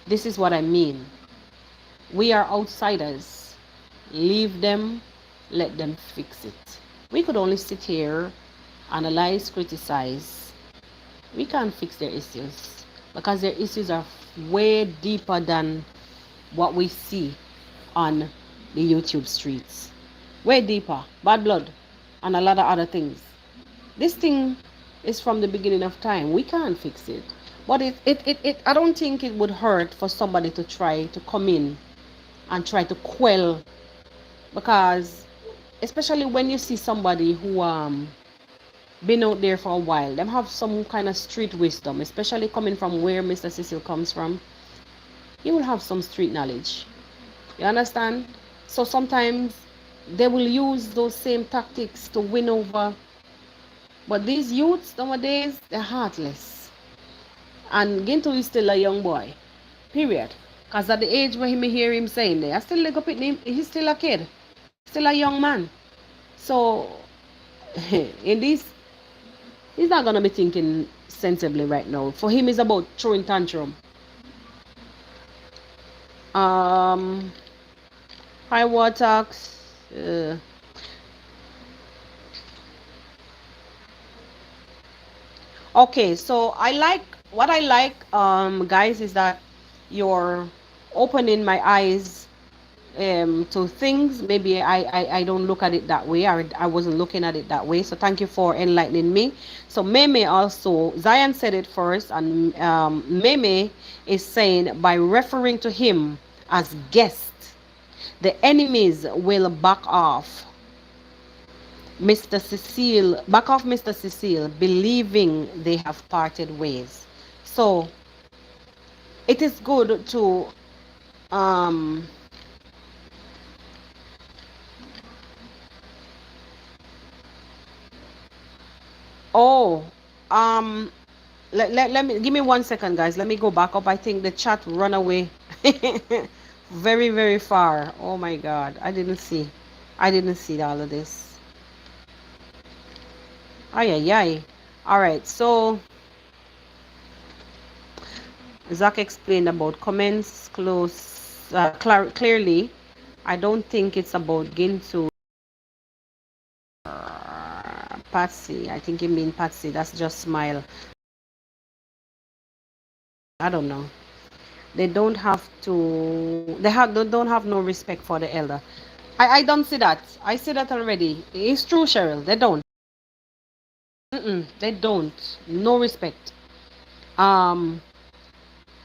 This is what I mean. We are outsiders. Leave them. Let them fix it. We could only sit here, analyze, criticize. We can't fix their issues because their issues are way deeper than what we see on the YouTube streets. Way deeper. Bad blood and a lot of other things. This thing is from the beginning of time. We can't fix it. But I don't think it would hurt for somebody to try to come in and try to quell, because especially when you see somebody who been out there for a while, them have some kind of street wisdom, especially coming from where Mr. Cecil comes from. He will have some street knowledge. You understand? So sometimes they will use those same tactics to win over. But these youths nowadays, they're heartless. And Gintu is still a young boy. Period. Because at the age where me hear him saying that, I still look up at him, he's still a kid. Still a young man. So, in this, he's not going to be thinking sensibly right now. For him, it's about throwing tantrum. High water. Okay, so what I like, guys, is that you're opening my eyes to things. Maybe I don't look at it that way. I wasn't looking at it that way. So thank you for enlightening me. So Meme also, Zion said it first, and Meme is saying by referring to him as guest, the enemies will back off Mr. Cecile, believing they have parted ways. So it is good to let me give me 1 second, guys. Let me go back up. I think the chat run away very, very far. Oh my God, I didn't see all of this. Ay. All right, so Zach explained about comments close clearly. I don't think it's about Gintu. Patsy, I think you mean Patsy. That's just smile. I don't know. They don't have to. They don't have no respect for the elder. I don't see that. I see that already. It's true, Cheryl. They don't. They don't. No respect. Um,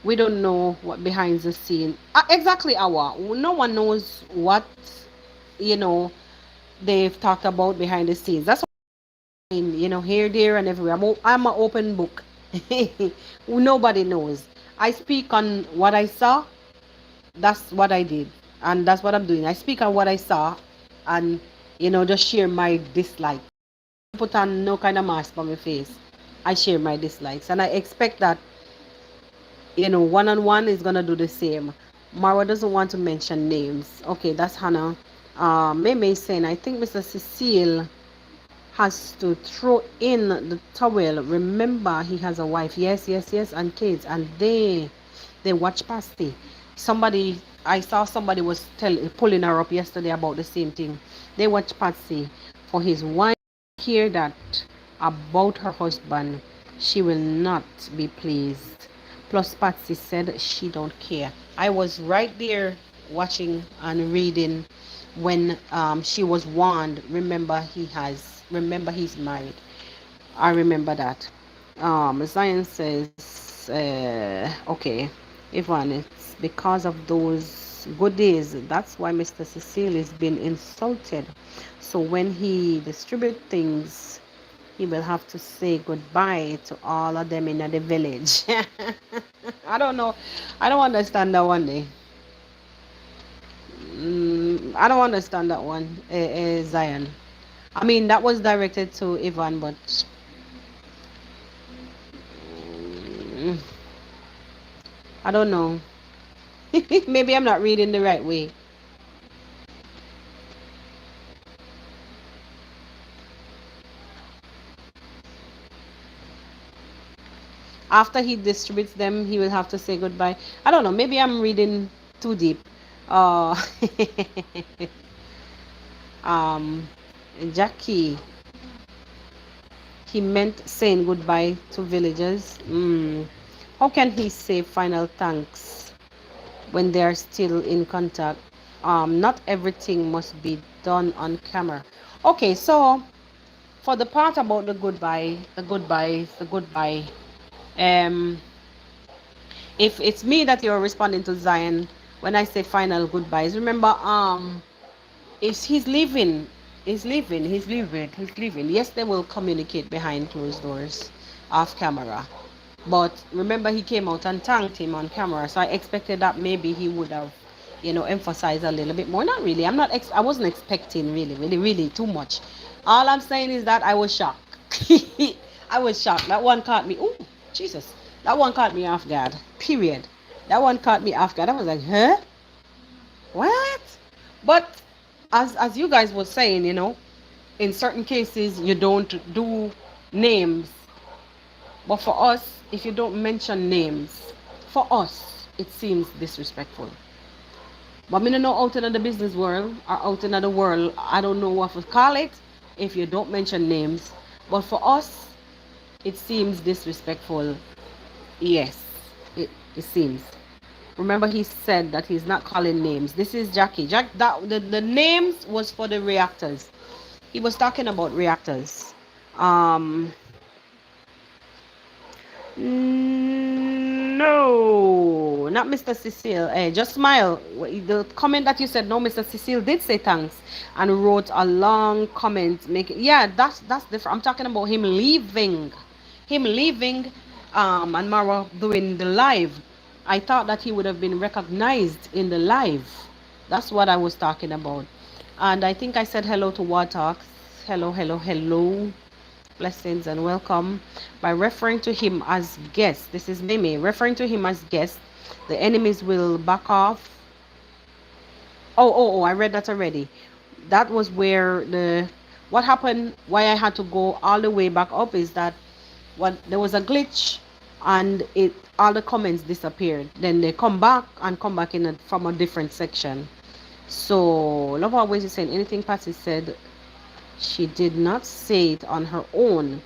we don't know what behind the scene. Exactly, our. No one knows what you know they've talked about behind the scenes. That's what I mean, here, there, and everywhere. I'm an open book. Nobody knows. I speak on what I saw. That's what I did, and that's what I'm doing. I speak on what I saw, and just share my dislike. Put on no kind of mask on my face. I share my dislikes, and I expect that one on one is gonna do the same. Mara doesn't want to mention names. Okay, that's Hannah. May saying, I think Mr. Cecile has to throw in the towel. Remember, he has a wife. Yes, yes, yes, and kids, and they watch Pasty. I saw somebody was pulling her up yesterday about the same thing. They watch Patsy for his wife. Hear that about her husband, she will not be pleased. Plus, Patsy said she don't care. I was right there watching and reading when she was warned. Remember, he's married. I remember that. Zion says, okay, Yvonne, it's because of those good days. That's why Mr. Cecile is being insulted. So when he distribute things, he will have to say goodbye to all of them in the village. I don't know. I don't understand that one day. I don't understand that one, Zion. I mean, that was directed to Yvonne, but I don't know. Maybe I'm not reading the right way. After he distributes them, he will have to say goodbye. I don't know. Maybe I'm reading too deep. Jackie, he meant saying goodbye to villagers. How can he say final thanks when they are still in contact? Not everything must be done on camera. Okay, so for the part about the goodbye, if it's me that you're responding to, Zion, when I say final goodbyes, remember, if he's leaving, he's leaving. Yes, they will communicate behind closed doors, off camera. But remember, he came out and thanked him on camera, so I expected that maybe he would have, emphasized a little bit more. Not really. I wasn't expecting really too much. All I'm saying is that I was shocked. I was shocked. That one caught me. Oh, Jesus. That one caught me off guard. Period. That one caught me off guard. I was like, huh? What? But as you guys were saying, in certain cases you don't do names. But for us, if you don't mention names, for us, it seems disrespectful. But me don't know out in the business world or out in the world, I don't know what to call it if you don't mention names. But for us, it seems disrespectful. Yes, it seems. Remember, he said that he's not calling names. This is Jackie. The names was for the reactors. He was talking about reactors. No, not Mr. Cecile. Just smile. The comment that you said, no, Mr. Cecile did say thanks and wrote a long comment. That's different. I'm talking about him leaving. And Mara doing the live. I thought that he would have been recognized in the live. That's what I was talking about. And I think I said hello to War Talks. Hello. Blessings and welcome. By referring to him as guest, this is Mimi, referring to him as guest, the enemies will back off. I read that already. That was where what happened, why I had to go all the way back up is that there was a glitch and all the comments disappeared. Then they come back from a different section. So Love Always is saying anything Patsy said, she did not say it on her own.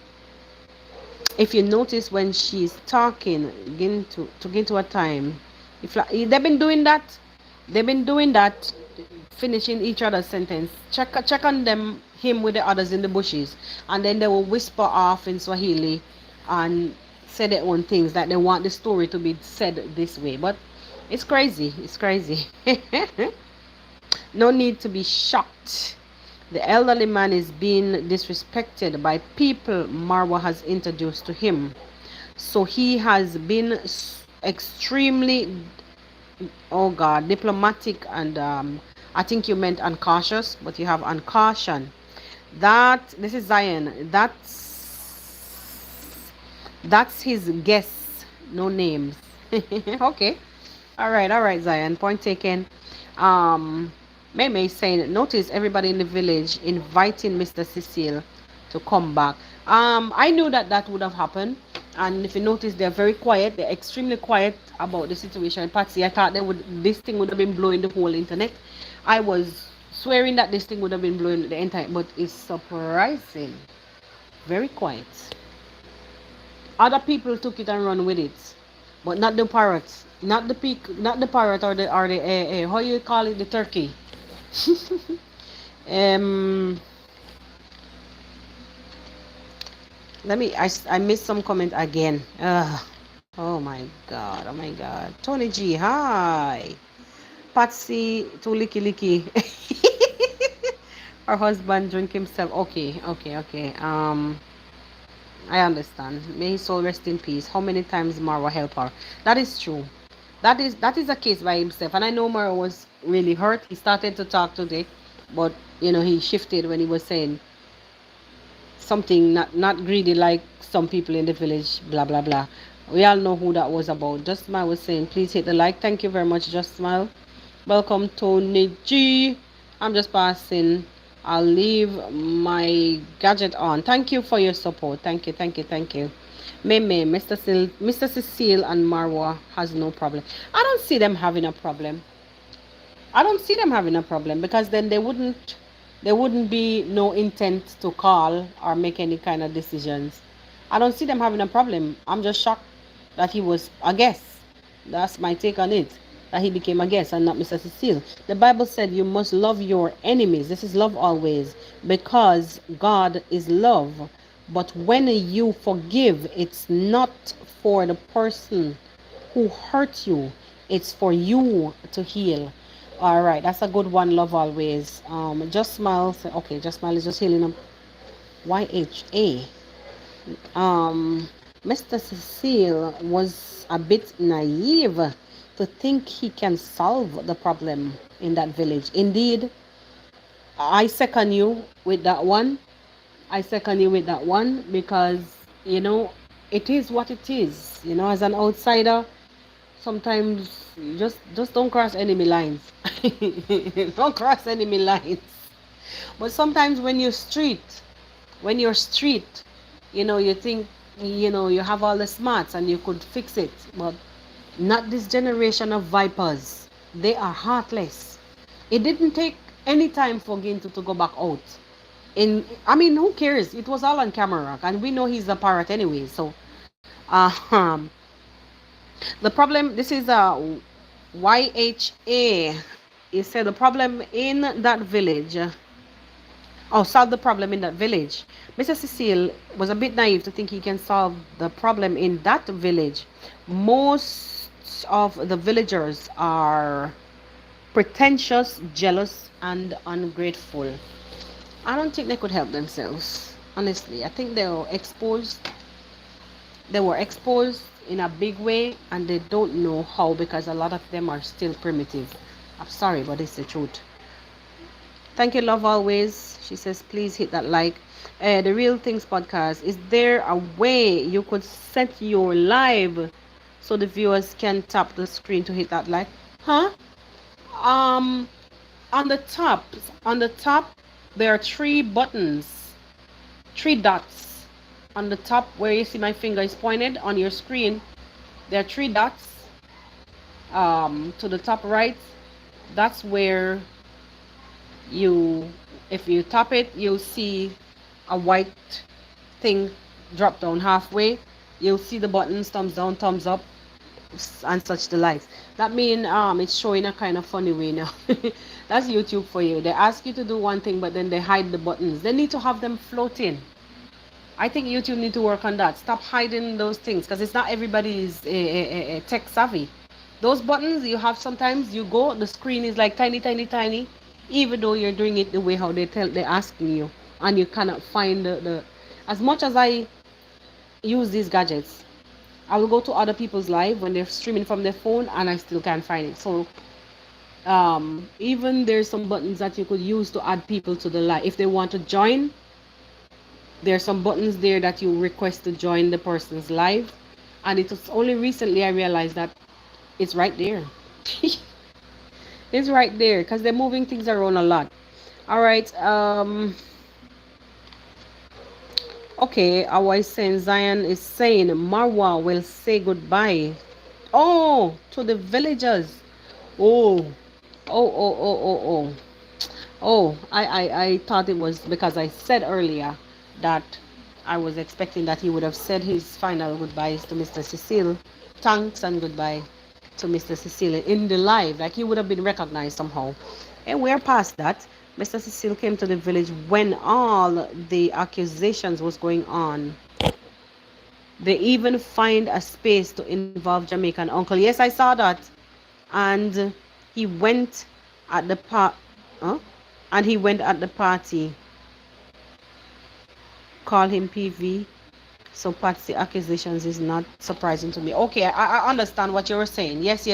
If you notice when she's talking to Gintu a time, if like, they've been doing that, they've been doing that, finishing each other's sentence. Check on them, him with the others in the bushes, and then they will whisper off in Swahili, and say their own things that they want the story to be said this way. But it's crazy. It's crazy. No need to be shocked. The elderly man is being disrespected by people Marwa has introduced to him. So he has been extremely, oh God, diplomatic and I think you meant uncautious, but you have uncaution. That this is Zion. That's his guess. No names. Okay. All right, Zion. Point taken. Um, Meme is saying, notice everybody in the village inviting Mr. Cecile to come back. I knew that that would have happened. And if you notice, they're very quiet. They're extremely quiet about the situation. Patsy, I thought this thing would have been blowing the whole internet. I was swearing that this thing would have been blowing the entire, but it's surprising. Very quiet. Other people took it and run with it, but not the parrots, not the peak, not the parrot or the how you call it, the turkey. um, let me. I missed some comment again. Oh my god. Oh my god. Tony G. Hi. Patsy to licky licky. Her husband drink himself. Okay. I understand. May his soul rest in peace. How many times Marwa helped her? That is true. That is a case by himself. And I know Marwa was really hurt. He started to talk today, but he shifted when he was saying something not greedy like some people in the village. Blah blah blah. We all know who that was about. Just Smile was saying, please hit the like. Thank you very much, Just Smile. Welcome, Tony G. I'm just passing. I'll leave my gadget on. Thank you for your support. Thank you. Meme, Mr. Cecile and Marwa has no problem. I don't see them having a problem. Because then there wouldn't be no intent to call or make any kind of decisions. I don't see them having a problem. I'm just shocked that he was a guest. That's my take on it. That he became a guest and not Mr. Cecile. The Bible said you must love your enemies. This is love always, because God is love. But when you forgive, it's not for the person who hurt you. It's for you to heal. All right, that's a good one. Love always. Just Smile. Okay, Just Smile is just healing them. YHA. Mr. Cecile was a bit naive to think he can solve the problem in that village. Indeed, I second you with that one. Because, it is what it is. As an outsider, sometimes you just don't cross enemy lines. Don't cross enemy lines. But sometimes when you're street, you think, you have all the smarts and you could fix it. But not this generation of vipers. They are heartless. It didn't take any time for Gintu to go back out. Who cares? It was all on camera, and we know he's a parrot anyway. So, the problem. This is a YHA. He said the problem in that village. Solve the problem in that village. Mr. Cecile was a bit naive to think he can solve the problem in that village. Most of the villagers are pretentious, jealous, and ungrateful. I don't think they could help themselves. Honestly, I think they were exposed. They were exposed in a big way, and they don't know how, because a lot of them are still primitive. I'm sorry, but it's the truth. Thank you, Love Always. She says, please hit that like. The Real Things podcast. Is there a way you could set your live so the viewers can tap the screen to hit that like? Huh? On the top, there are 3 buttons, 3 dots. On the top where you see my finger is pointed on your screen, there are 3 dots. To the top right, that's where if you tap it, you'll see a white thing drop down halfway, you'll see the buttons thumbs down, thumbs up, and such the likes. That mean it's showing a kind of funny way now. That's YouTube for you. They ask you to do one thing, but then they hide the buttons. They need to have them floating. I think YouTube need to work on that. Stop hiding those things, because it's not everybody is tech savvy. Those buttons you have, sometimes you go, the screen is like tiny, tiny, tiny, even though you're doing it the way how they're asking you, and you cannot find the as much as I use these gadgets, I will go to other people's live when they're streaming from their phone, and I still can't find it. So even there's some buttons that you could use to add people to the live. If they want to join, there's some buttons there that you request to join the person's live. And it was only recently I realized that it's right there. It's right there, because they're moving things around a lot. All right. Okay, our saying Zion is saying Marwa will say goodbye. Oh, to the villagers. Oh, oh. Oh, I thought it was because I said earlier that I was expecting that he would have said his final goodbyes to Mr. Cecile. Thanks and goodbye to Mr. Cecile in the live. Like he would have been recognized somehow. And we're past that. Mr. Cecile came to the village when all the accusations was going on. They even find a space to involve Jamaican uncle. Yes, I saw that. And he went at the huh? And he went at the party. Call him PV. So Patsy accusations is not surprising to me. Okay, I understand what you were saying. Yes.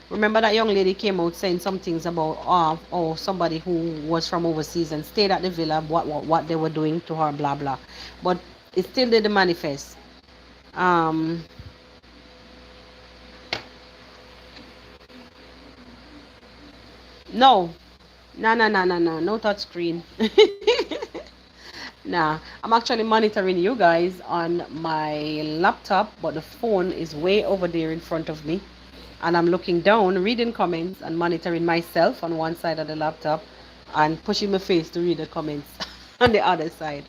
Remember that young lady came out saying some things about somebody who was from overseas and stayed at the villa, what they were doing to her, blah blah. But it still didn't manifest. No touch screen. Nah, I'm actually monitoring you guys on my laptop, but the phone is way over there in front of me. And I'm looking down, reading comments, and monitoring myself on one side of the laptop and pushing my face to read the comments on the other side.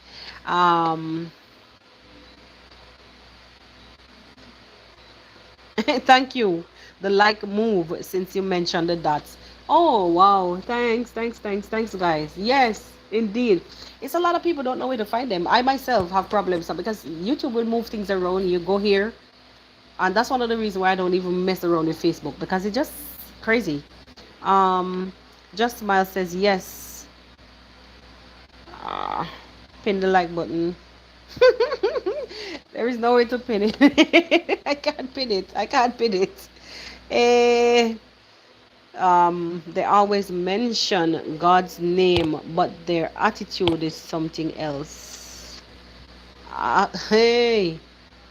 Thank you. The like move since you mentioned the dots. Oh wow. Thanks, guys. Yes, indeed. It's a lot of people don't know where to find them. I myself have problems because YouTube will move things around. You go here, and that's one of the reasons why I don't even mess around with Facebook, because it's just crazy. Just Smile says yes. Pin the like button. There is no way to pin it. I can't pin it. Eh, they always mention God's name, but their attitude is something else. Hey,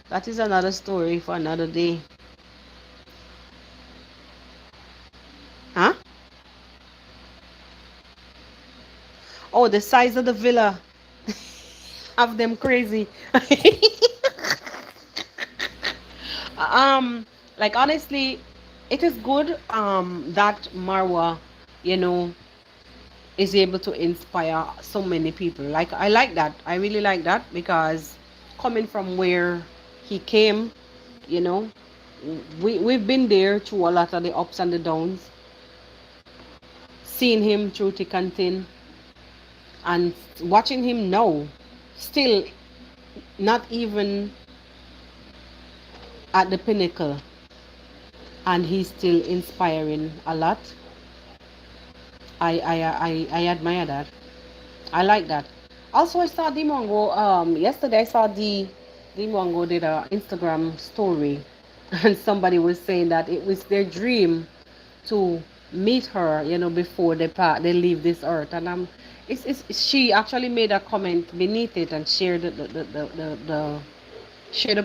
that is another story for another day. Huh? Oh, the size of the villa. Have them crazy. Like honestly, it is good that Marwa, you know, is able to inspire so many people. Like I like that. I really like that, because coming from where he came, you know, we've been there through a lot of the ups and the downs, seeing him through thick and thin, and watching him now, still not even at the pinnacle, and he's still inspiring a lot. I admire that. I like that. Also, I saw Dimongo. Yesterday I saw Dimongo did a Instagram story, and somebody was saying that it was their dream to meet her, you know, before they leave this earth. And she actually made a comment beneath it and shared the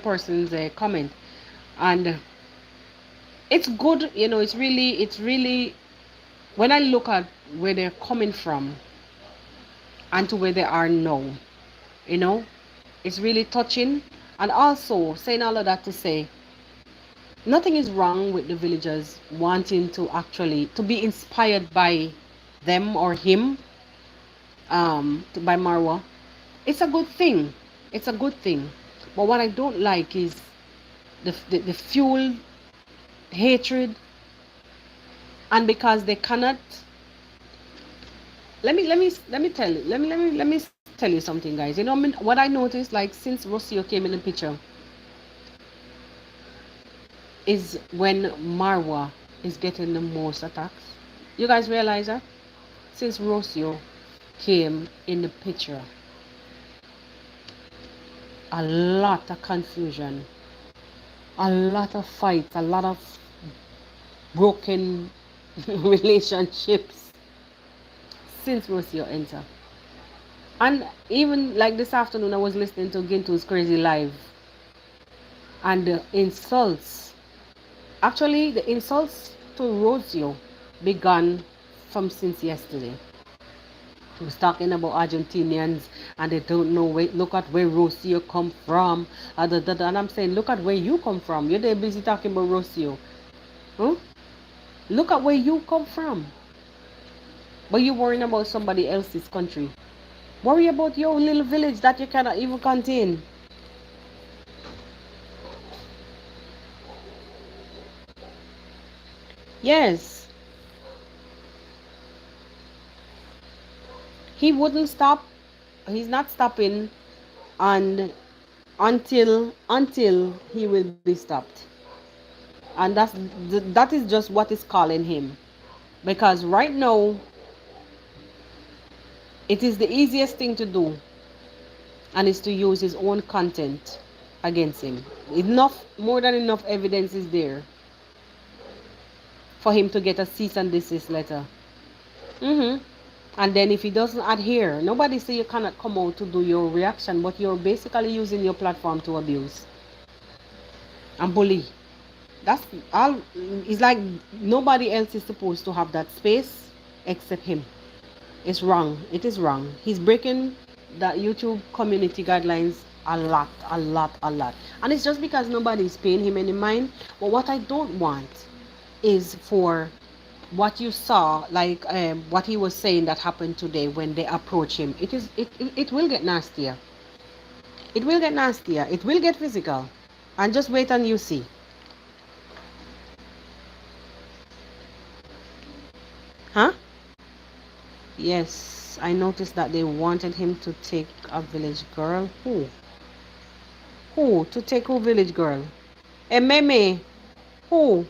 person's comment, and it's good, you know. It's really when I look at where they're coming from and to where they are now, you know, it's really touching. And also saying all of that to say nothing is wrong with the villagers wanting to actually to be inspired by them or him, by Marwa. It's a good thing. It's a good thing. But what I don't like is the fuel hatred, and because they cannot. Let me tell you something, guys. You know, I mean, what I noticed, like since Rocio came in the picture, is when Marwa is getting the most attacks. You guys realize that? Since Rocio came in the picture, a lot of confusion, a lot of fights, a lot of broken relationships since Rocio entered. And even like this afternoon, I was listening to Gintu's Crazy Live, and the insults, actually, the insults to Rocio began from since yesterday. He was talking about Argentinians and they don't know where, look at where Rocio come from. And I'm saying, look at where you come from. You're there busy talking about Rocio. Huh? Look at where you come from. But you're worrying about somebody else's country. Worry about your little village that you cannot even contain. Yes. He wouldn't stop. He's not stopping, and until he will be stopped. And that is just what is calling him. Because right now, it is the easiest thing to do, and is to use his own content against him. More than enough evidence is there for him to get a cease and desist letter. And then if he doesn't adhere, nobody say you cannot come out to do your reaction, but you're basically using your platform to abuse and bully. That's all. It's like nobody else is supposed to have that space except him. It's wrong. It is wrong. He's breaking the YouTube community guidelines a lot. And it's just because nobody is paying him any mind. But what I don't want is for what you saw, like what he was saying that happened today when they approach him. It will get nastier. It will get nastier. It will get physical. And just wait and you see. Huh? Yes, I noticed that they wanted him to take a village girl. Who? Who? To take who village girl? Meme. Who?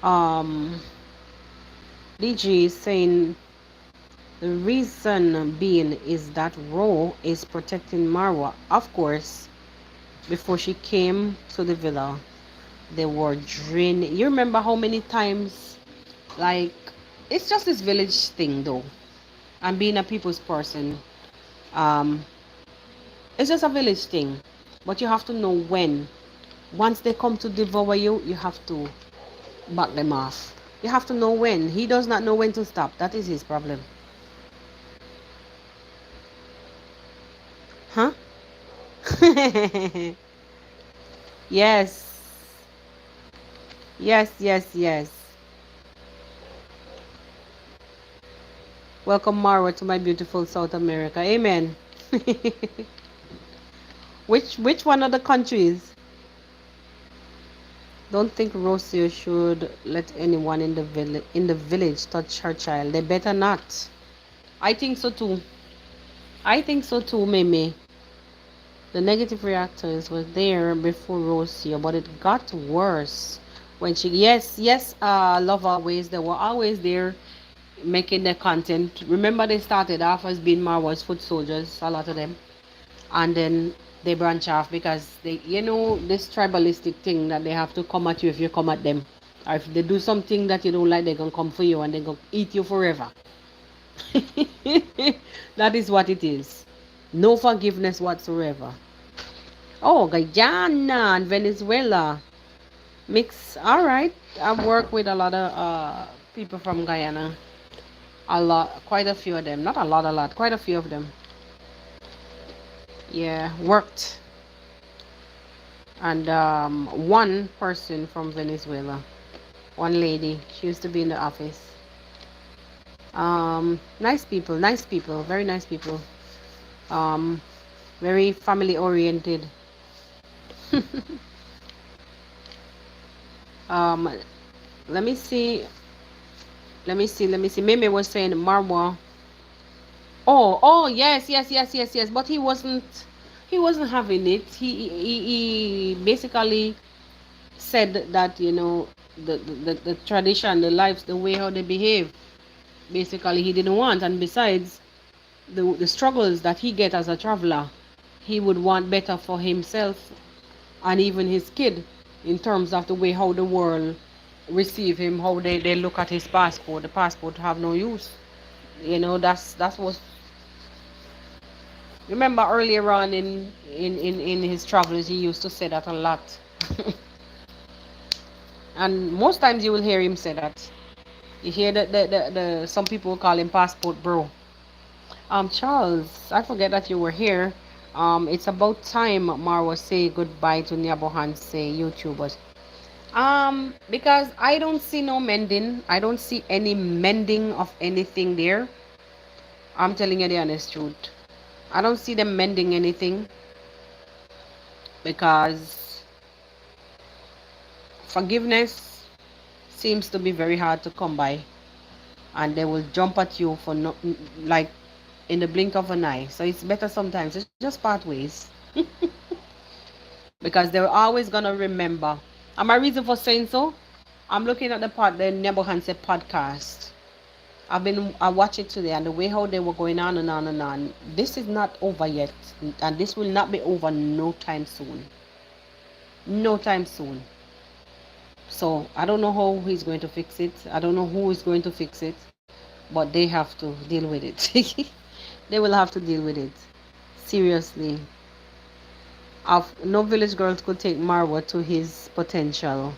DG is saying the reason being is that Ro is protecting Marwa. Of course, before she came to the villa, they were draining. You remember how many times, like, it's just this village thing though. And being a people's person, it's just a village thing. But you have to know when. Once they come to devour you, you have to back them off. You have to know when. He does not know when to stop. That is his problem. Huh? Yes. Yes. Welcome, Mara, to my beautiful South America. Amen. Which one of the countries? Don't think Rocio should let anyone in the village touch her child. They better not. I think so too. Meme. The negative reactors were there before Rocio, but it got worse when she. Yes. Love always. They were always there, making their content. Remember, they started off as being Marwa's foot soldiers, a lot of them, and then they branch off because they, this tribalistic thing that they have to come at you if you come at them, or if they do something that you don't like, they're gonna come for you and they're gonna eat you forever. That is what it is. No forgiveness whatsoever. Oh, Guyana and Venezuela mix. All right, I've worked with a lot of people from Guyana. Quite a few of them. Not a lot, quite a few of them. Yeah, worked. And one person from Venezuela, one lady, she used to be in the office. Nice people, very nice people. Um, very family oriented. um, let me see. Let me see. Mimi was saying Marwa. Oh, yes. But he wasn't having it. He basically said that, the tradition, the lives, the way how they behave, basically he didn't want. And besides, the struggles that he get as a traveler, he would want better for himself and even his kid, in terms of the way how the world receive him, how they look at his passport. The passport have no use. That's what. Remember earlier on in his travels, he used to say that a lot. And most times you will hear him say that. You hear that the some people call him passport bro. Charles, I forget that you were here. It's about time Marwa say goodbye to Nyabohan, say YouTubers. Because I don't see no mending. I don't see any mending of anything there. I'm telling you the honest truth. I don't see them mending anything, because forgiveness seems to be very hard to come by, and they will jump at you for no, like in the blink of an eye. So it's better sometimes to just part ways, because they're always gonna remember. And my reason for saying so, I'm looking at the Nebuchadnezzar podcast. I watched it today, and the way how they were going on and on and on. This is not over yet, and this will not be over no time soon. No time soon. So I don't know how he's going to fix it. I don't know who is going to fix it, but they have to deal with it. They will have to deal with it. Seriously. No village girls could take Marwa to his potential.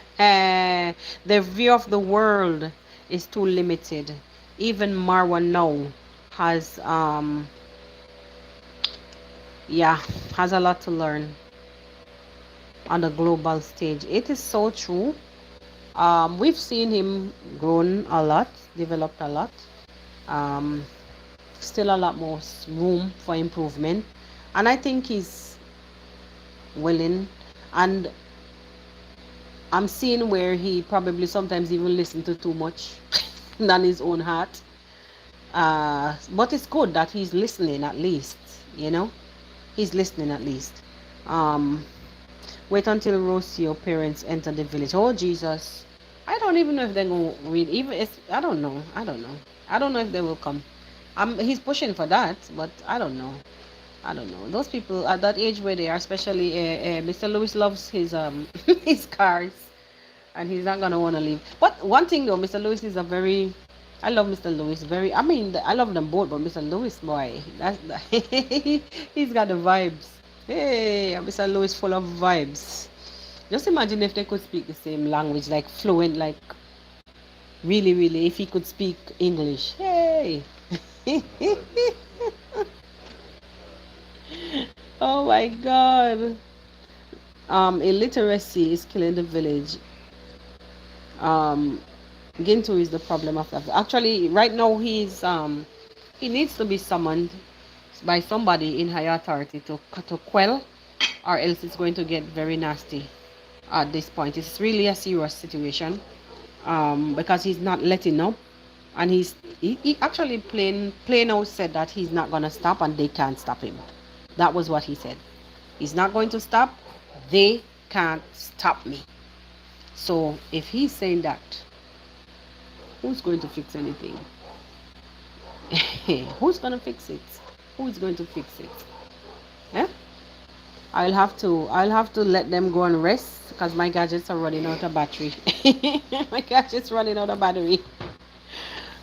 Their view of the world is too limited. Even Marwa now has has a lot to learn on the global stage. It is so true. We've seen him grown a lot, developed a lot. Um, Still a lot more room for improvement, and I think he's willing. And I'm seeing where he probably sometimes even listen to too much than his own heart. But it's good that he's listening at least. He's listening at least. Um, Wait until Rocio parents enter the village. Oh Jesus. I don't even know if they're gonna read. Even it's, I don't know. I don't know if they will come. He's pushing for that, but I don't know. I don't know. Those people at that age where they are, especially Mr. Lewis loves his his cars, and he's not gonna want to leave. But one thing though, Mr. Lewis is a very, I love Mr. Lewis very. I mean, I love them both, but Mr. Lewis, boy, that's he's got the vibes. Hey, Mr. Lewis full of vibes. Just imagine if they could speak the same language, like fluent, like really, really, if he could speak English. Hey. Oh my God. Illiteracy is killing the village. Gintu is the problem of that. Actually, right now he needs to be summoned by somebody in higher authority to quell, or else it's going to get very nasty at this point. It's really a serious situation, because he's not letting up, and he actually plain out said that he's not gonna stop, and they can't stop him. That was what he said. He's not going to stop. They can't stop me. So if he's saying that, who's going to fix anything? Who's gonna fix it? Who is going to fix it? Yeah? I'll have to let them go and rest, because my gadgets are running out of battery. My gadgets running out of battery.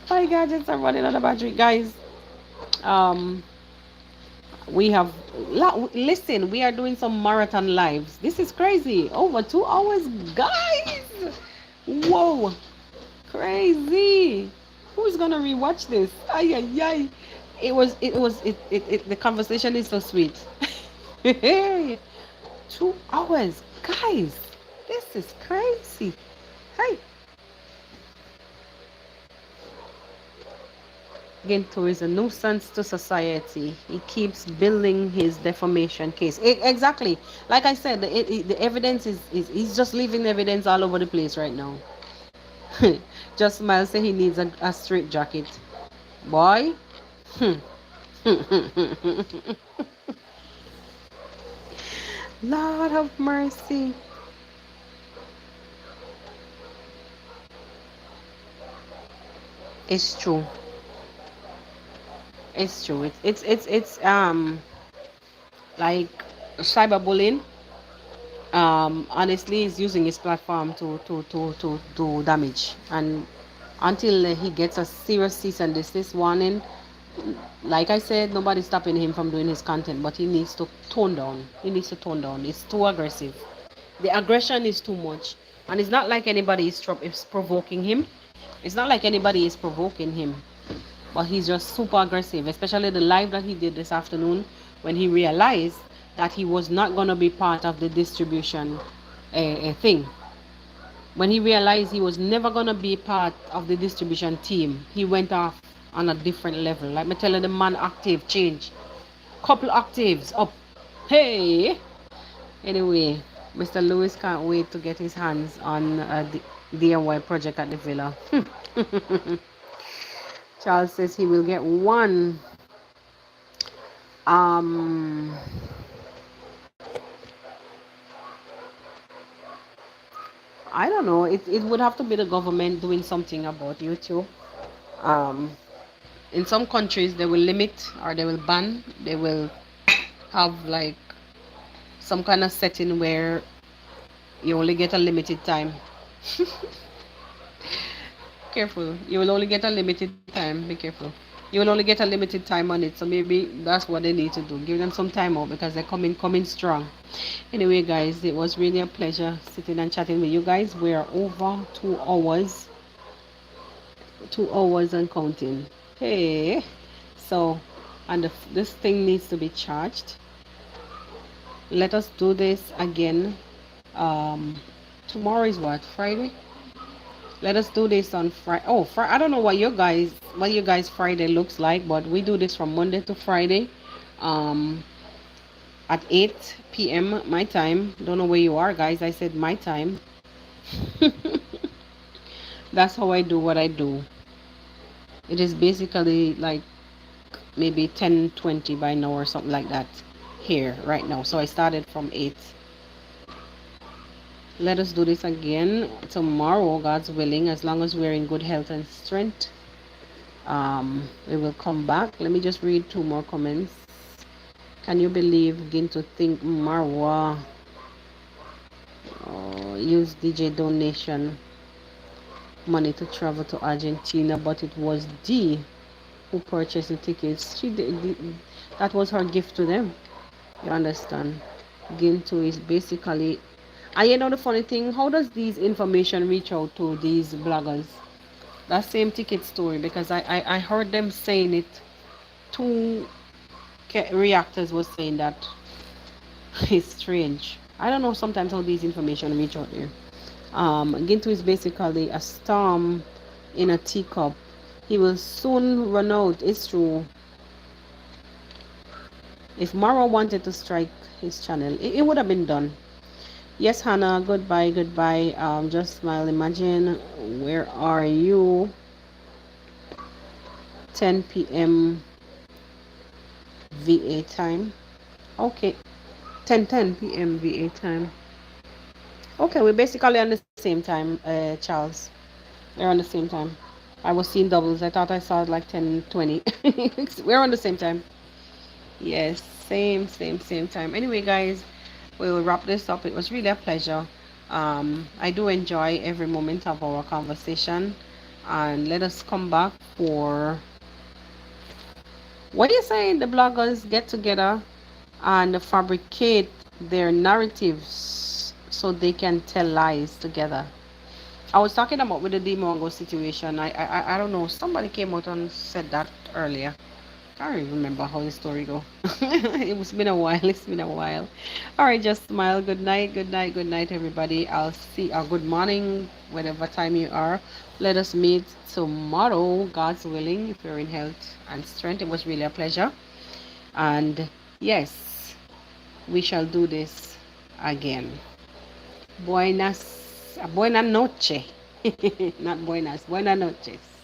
My gadgets are running out of battery, guys. Um, we have listen. We are doing some marathon lives. This is crazy. Over 2 hours, guys. Whoa, crazy. Who's gonna rewatch this? Ay ay ay. The conversation is so sweet. 2 hours, guys. This is crazy. Hey. Gintu is a nuisance to society. He keeps building his defamation case. Exactly. Like I said, the evidence is he's just leaving evidence all over the place right now. Just Miles say he needs a straight jacket. Boy. Lord have mercy. It's true. It's true. It's like cyberbullying. Honestly, is using his platform to do damage, and until he gets a serious cease and desist warning, like I said, nobody's stopping him from doing his content, but he needs to tone down. He needs to tone down. It's too aggressive. The aggression is too much, and it's not like anybody is provoking him. It's not like anybody is provoking him, but he's just super aggressive, especially the live that he did this afternoon when he realized that he was not going to be part of the distribution thing. When he realized he was never going to be part of the distribution team, he went off on a different level. Like me telling the man, octave change. Couple octaves up. Hey! Anyway, Mr. Lewis can't wait to get his hands on the DIY project at the villa. Charles says he will get one. I don't know. It would have to be the government doing something about YouTube. In some countries, they will limit or they will ban. They will have like some kind of setting where you only get a limited time. Careful. You will only get a limited time. Be careful. You will only get a limited time on it. So maybe that's what they need to do. Give them some time out because they're coming strong. Anyway, guys, it was really a pleasure sitting and chatting with you guys. We are over 2 hours. 2 hours and counting. Hey. So, and this thing needs to be charged. Let us do this again. Tomorrow is what? Friday? Let us do this on Friday. Oh, I don't know what you guys Friday looks like, but we do this from Monday to Friday, at 8 p.m. my time. Don't know where you are, guys. I said my time. That's how I do what I do. It is basically like maybe 10:20 by now or something like that here right now. So I started from 8. Let us do this again tomorrow, God's willing, as long as we're in good health and strength. We will come back. Let me just read 2 more comments. Can you believe Gintu think Marwa use DJ donation money to travel to Argentina, but it was D who purchased the tickets. She did, that was her gift to them. You understand? Gintu is basically. And you know the funny thing, how does these information reach out to these bloggers? That same ticket story, because I heard them saying it. 2 reactors was saying that. It's strange. I don't know sometimes how these information reach out there. Gintu is basically a storm in a teacup. He will soon run out. It's true. If Mara wanted to strike his channel, it would have been done. Yes, Hannah, goodbye. Just smile. Imagine, where are you? 10 p.m. VA time. Okay. 10 p.m. VA time. Okay, we're basically on the same time, Charles. We're on the same time. I was seeing doubles. I thought I saw it like 10:20. We're on the same time. Yes, same time. Anyway, guys, we will wrap this up. It was really a pleasure. I do enjoy every moment of our conversation, and let us come back for, what are you saying? The bloggers get together and fabricate their narratives so they can tell lies together. I was talking about with the Demongo situation. I don't know. Somebody came out and said that earlier. I don't even remember how the story go. It's been a while. It's been a while. All right, just smile. Good night. Good night. Good night, everybody. I'll see. Good morning, whatever time you are. Let us meet tomorrow, God's willing, if you're in health and strength. It was really a pleasure. And yes, we shall do this again. Buenas noche. Not buenas. Buenas noches.